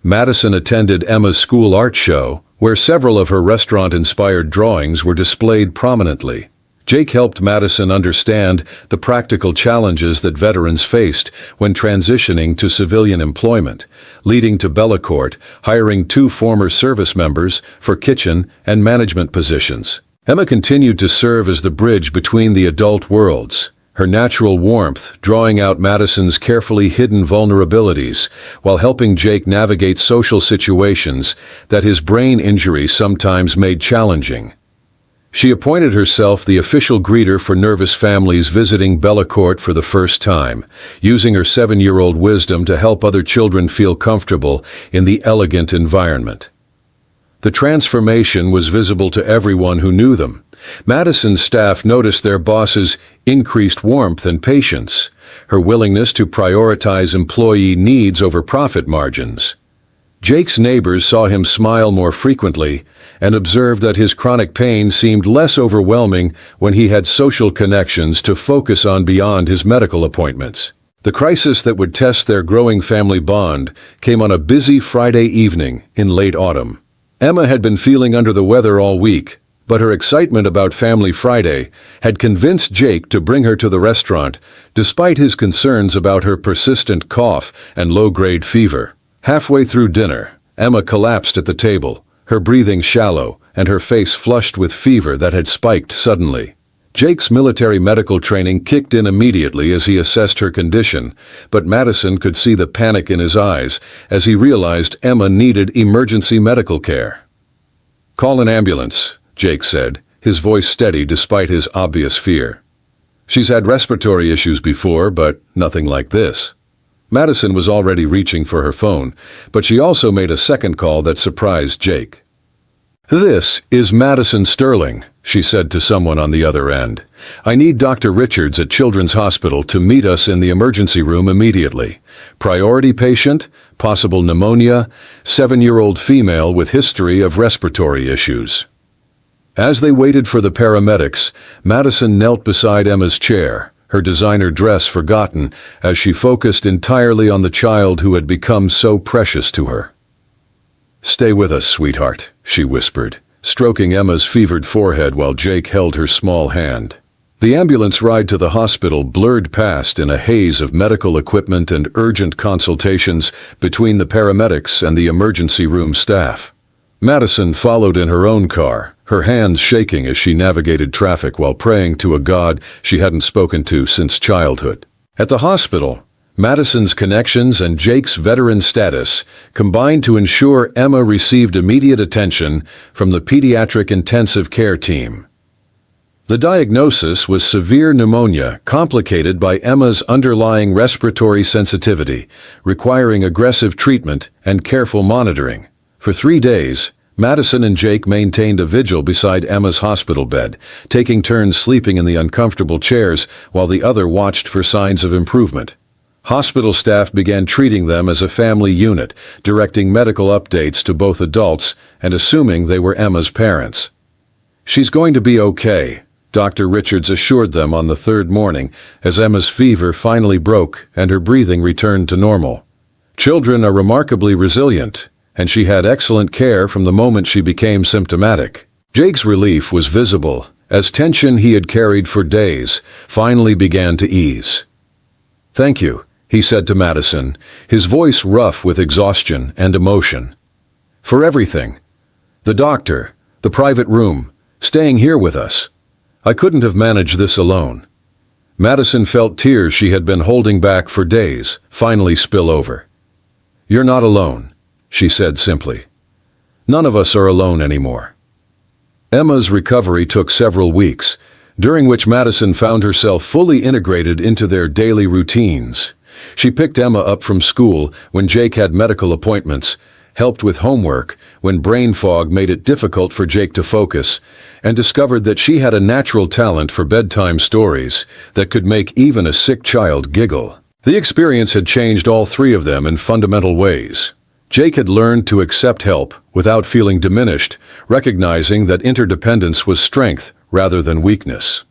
Speaker 1: Madison attended Emma's school art show, where several of her restaurant-inspired drawings were displayed prominently. Jake helped Madison understand the practical challenges that veterans faced when transitioning to civilian employment, leading to Bellacourt hiring 2 former service members for kitchen and management positions. Emma continued to serve as the bridge between the adult worlds, her natural warmth drawing out Madison's carefully hidden vulnerabilities while helping Jake navigate social situations that his brain injury sometimes made challenging. She appointed herself the official greeter for nervous families visiting Bellacourt for the first time, using her 7-year-old wisdom to help other children feel comfortable in the elegant environment. The transformation was visible to everyone who knew them. Madison's staff noticed their boss's increased warmth and patience, her willingness to prioritize employee needs over profit margins. Jake's neighbors saw him smile more frequently and observed that his chronic pain seemed less overwhelming when he had social connections to focus on beyond his medical appointments. The crisis that would test their growing family bond came on a busy Friday evening in late autumn. Emma had been feeling under the weather all week, but her excitement about Family Friday had convinced Jake to bring her to the restaurant, despite his concerns about her persistent cough and low-grade fever. Halfway through dinner, Emma collapsed at the table, her breathing shallow and her face flushed with fever that had spiked suddenly. Jake's military medical training kicked in immediately as he assessed her condition, but Madison could see the panic in his eyes as he realized Emma needed emergency medical care. "Call an ambulance," Jake said, his voice steady despite his obvious fear. "She's had respiratory issues before, but nothing like this." Madison was already reaching for her phone, but she also made a second call that surprised Jake. "This is Madison Sterling," she said to someone on the other end. "I need Dr. Richards at Children's Hospital to meet us in the emergency room immediately. Priority patient, possible pneumonia, 7-year-old female with history of respiratory issues." As they waited for the paramedics, Madison knelt beside Emma's chair, her designer dress forgotten as she focused entirely on the child who had become so precious to her. "Stay with us, sweetheart," she whispered, stroking Emma's fevered forehead while Jake held her small hand. The ambulance ride to the hospital blurred past in a haze of medical equipment and urgent consultations between the paramedics and the emergency room staff. Madison followed in her own car, her hands shaking as she navigated traffic while praying to a God she hadn't spoken to since childhood. At the hospital, Madison's connections and Jake's veteran status combined to ensure Emma received immediate attention from the pediatric intensive care team. The diagnosis was severe pneumonia complicated by Emma's underlying respiratory sensitivity, requiring aggressive treatment and careful monitoring. For 3 days, Madison and Jake maintained a vigil beside Emma's hospital bed, taking turns sleeping in the uncomfortable chairs while the other watched for signs of improvement. Hospital staff began treating them as a family unit, directing medical updates to both adults and assuming they were Emma's parents. "She's going to be okay," Dr. Richards assured them on the third morning as Emma's fever finally broke and her breathing returned to normal. "Children are remarkably resilient, and she had excellent care from the moment she became symptomatic." Jake's relief was visible as tension he had carried for days finally began to ease. "Thank you," he said to Madison, his voice rough with exhaustion and emotion. "For everything. The doctor, the private room, staying here with us. I couldn't have managed this alone." Madison felt tears she had been holding back for days finally spill over. "You're not alone," she said simply. "None of us are alone anymore." Emma's recovery took several weeks, during which Madison found herself fully integrated into their daily routines. She picked Emma up from school when Jake had medical appointments, helped with homework when brain fog made it difficult for Jake to focus, and discovered that she had a natural talent for bedtime stories that could make even a sick child giggle. The experience had changed all three of them in fundamental ways. Jake had learned to accept help without feeling diminished, recognizing that interdependence was strength rather than weakness.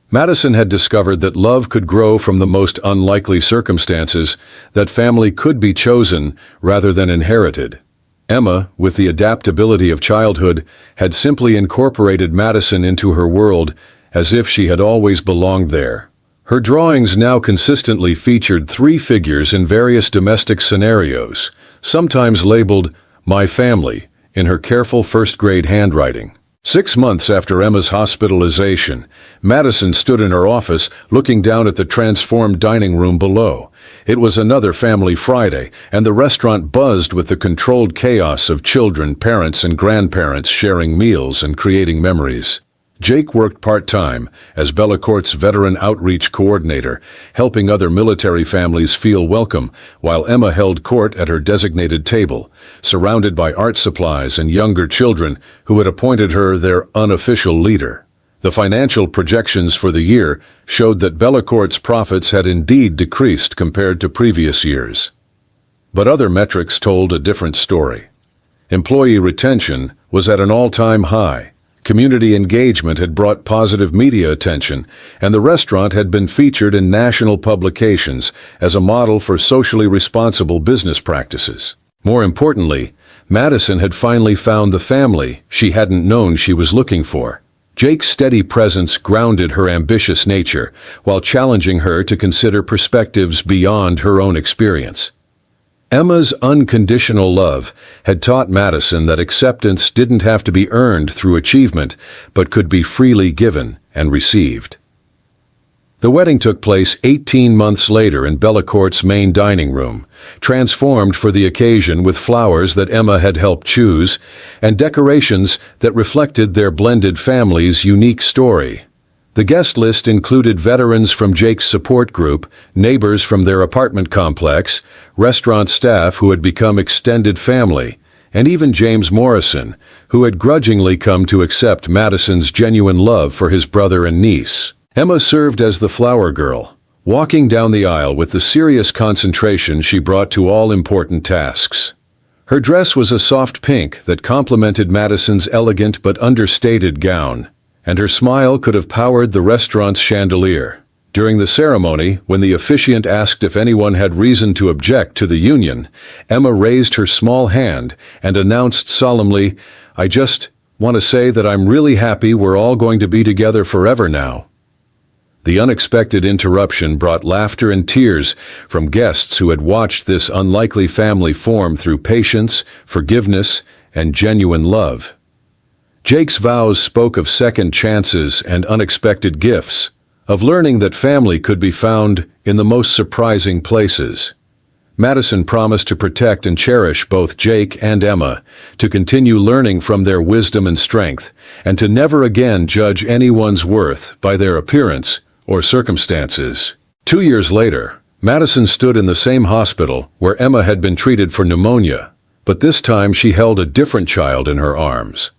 Speaker 1: Madison had discovered that love could grow from the most unlikely circumstances, that family could be chosen rather than inherited. Emma, with the adaptability of childhood, had simply incorporated Madison into her world as if she had always belonged there. Her drawings now consistently featured 3 figures in various domestic scenarios, sometimes labeled "My Family," in her careful first-grade handwriting. 6 months after Emma's hospitalization, Madison stood in her office looking down at the transformed dining room below. It was another Family Friday, and the restaurant buzzed with the controlled chaos of children, parents, and grandparents sharing meals and creating memories. Jake worked part-time as Bellacourt's veteran outreach coordinator, helping other military families feel welcome, while Emma held court at her designated table, surrounded by art supplies and younger children who had appointed her their unofficial leader. The financial projections for the year showed that Bellecourt's profits had indeed decreased compared to previous years. But other metrics told a different story. Employee retention was at an all-time high. Community engagement had brought positive media attention, and the restaurant had been featured in national publications as a model for socially responsible business practices. More importantly, Madison had finally found the family she hadn't known she was looking for. Jake's steady presence grounded her ambitious nature, while challenging her to consider perspectives beyond her own experience. Emma's unconditional love had taught Madison that acceptance didn't have to be earned through achievement, but could be freely given and received. The wedding took place 18 months later in Bellecourt's main dining room, transformed for the occasion with flowers that Emma had helped choose, and decorations that reflected their blended family's unique story. The guest list included veterans from Jake's support group, neighbors from their apartment complex, restaurant staff who had become extended family, and even James Morrison, who had grudgingly come to accept Madison's genuine love for his brother and niece. Emma served as the flower girl, walking down the aisle with the serious concentration she brought to all important tasks. Her dress was a soft pink that complemented Madison's elegant but understated gown, and her smile could have powered the restaurant's chandelier. During the ceremony, when the officiant asked if anyone had reason to object to the union, Emma raised her small hand and announced solemnly, "I just want to say that I'm really happy we're all going to be together forever now." The unexpected interruption brought laughter and tears from guests who had watched this unlikely family form through patience, forgiveness, and genuine love. Jake's vows spoke of second chances and unexpected gifts, of learning that family could be found in the most surprising places. Madison promised to protect and cherish both Jake and Emma, to continue learning from their wisdom and strength, and to never again judge anyone's worth by their appearance or circumstances. 2 years later, Madison stood in the same hospital where Emma had been treated for pneumonia, but this time she held a different child in her arms.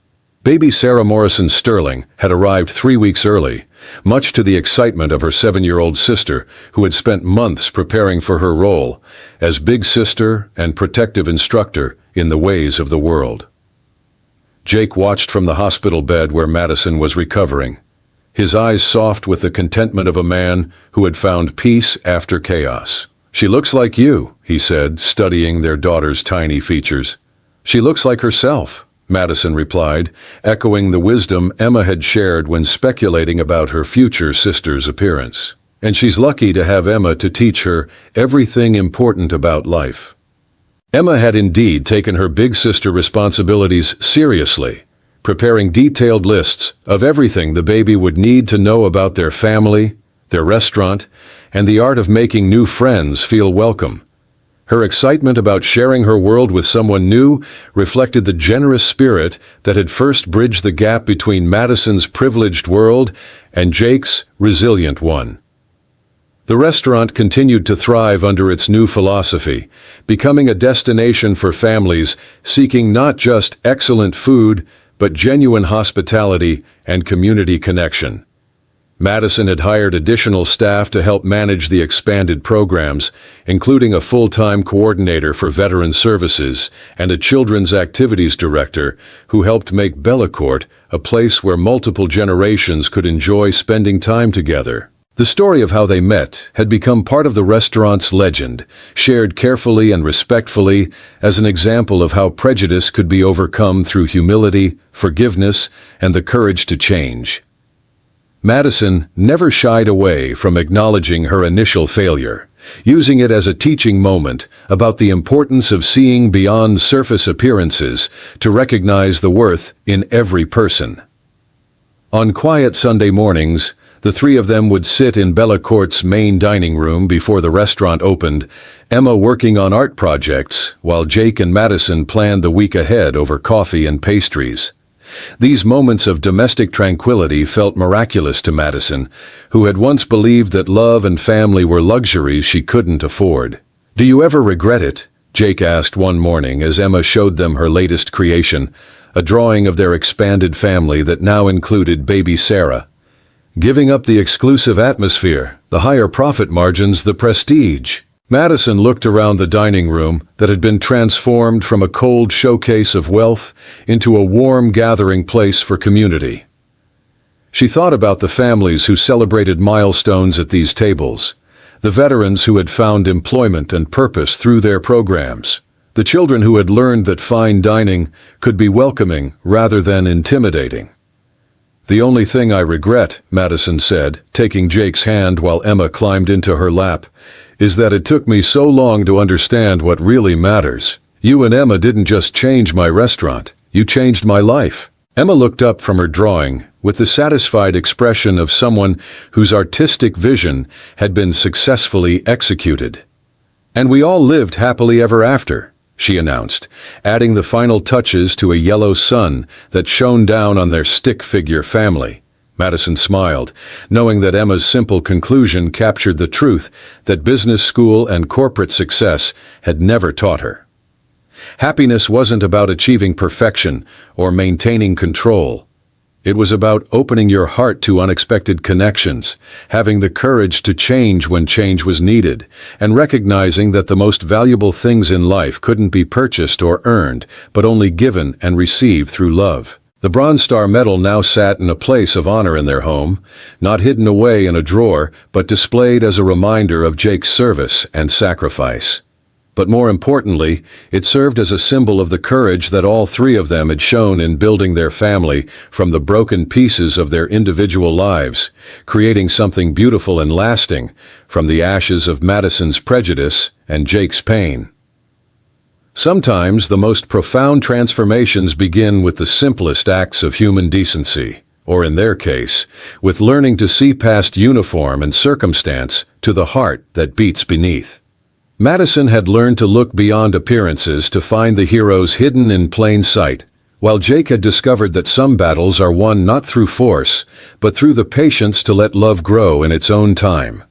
Speaker 1: Baby Sarah Morrison Sterling had arrived 3 weeks early, much to the excitement of her 7-year-old sister, who had spent months preparing for her role as big sister and protective instructor in the ways of the world. Jake watched from the hospital bed where Madison was recovering, his eyes soft with the contentment of a man who had found peace after chaos. "She looks like you," he said, studying their daughter's tiny features. "She looks like herself," Madison replied, echoing the wisdom Emma had shared when speculating about her future sister's appearance. "And she's lucky to have Emma to teach her everything important about life." Emma had indeed taken her big sister responsibilities seriously, preparing detailed lists of everything the baby would need to know about their family, their restaurant, and the art of making new friends feel welcome. Her excitement about sharing her world with someone new reflected the generous spirit that had first bridged the gap between Madison's privileged world and Jake's resilient one. The restaurant continued to thrive under its new philosophy, becoming a destination for families seeking not just excellent food, but genuine hospitality and community connection. Madison had hired additional staff to help manage the expanded programs, including a full-time coordinator for veteran services and a children's activities director who helped make Bellecourt a place where multiple generations could enjoy spending time together. The story of how they met had become part of the restaurant's legend, shared carefully and respectfully as an example of how prejudice could be overcome through humility, forgiveness, and the courage to change. Madison never shied away from acknowledging her initial failure, using it as a teaching moment about the importance of seeing beyond surface appearances to recognize the worth in every person. On quiet Sunday mornings, the three of them would sit in Bellecourt's main dining room before the restaurant opened, Emma working on art projects, while Jake and Madison planned the week ahead over coffee and pastries. These moments of domestic tranquility felt miraculous to Madison, who had once believed that love and family were luxuries she couldn't afford. "Do you ever regret it?" Jake asked one morning as Emma showed them her latest creation, a drawing of their expanded family that now included baby Sarah, giving up the exclusive atmosphere, the higher profit margins, the prestige. Madison looked around the dining room that had been transformed from a cold showcase of wealth into a warm gathering place for community. She thought about the families who celebrated milestones at these tables, the veterans who had found employment and purpose through their programs, the children who had learned that fine dining could be welcoming rather than intimidating. "The only thing I regret," Madison said, taking Jake's hand while Emma climbed into her lap, "is that it took me so long to understand what really matters. You and Emma didn't just change my restaurant, you changed my life." Emma looked up from her drawing with the satisfied expression of someone whose artistic vision had been successfully executed. "And we all lived happily ever after," she announced, adding the final touches to a yellow sun that shone down on their stick-figure family. Madison smiled, knowing that Emma's simple conclusion captured the truth that business school and corporate success had never taught her. Happiness wasn't about achieving perfection or maintaining control. It was about opening your heart to unexpected connections, having the courage to change when change was needed, and recognizing that the most valuable things in life couldn't be purchased or earned, but only given and received through love. The Bronze Star medal now sat in a place of honor in their home, not hidden away in a drawer, but displayed as a reminder of Jake's service and sacrifice. But more importantly, it served as a symbol of the courage that all three of them had shown in building their family from the broken pieces of their individual lives, creating something beautiful and lasting from the ashes of Madison's prejudice and Jake's pain. Sometimes the most profound transformations begin with the simplest acts of human decency, or in their case, with learning to see past uniform and circumstance to the heart that beats beneath. Madison had learned to look beyond appearances to find the heroes hidden in plain sight, while Jake had discovered that some battles are won not through force, but through the patience to let love grow in its own time.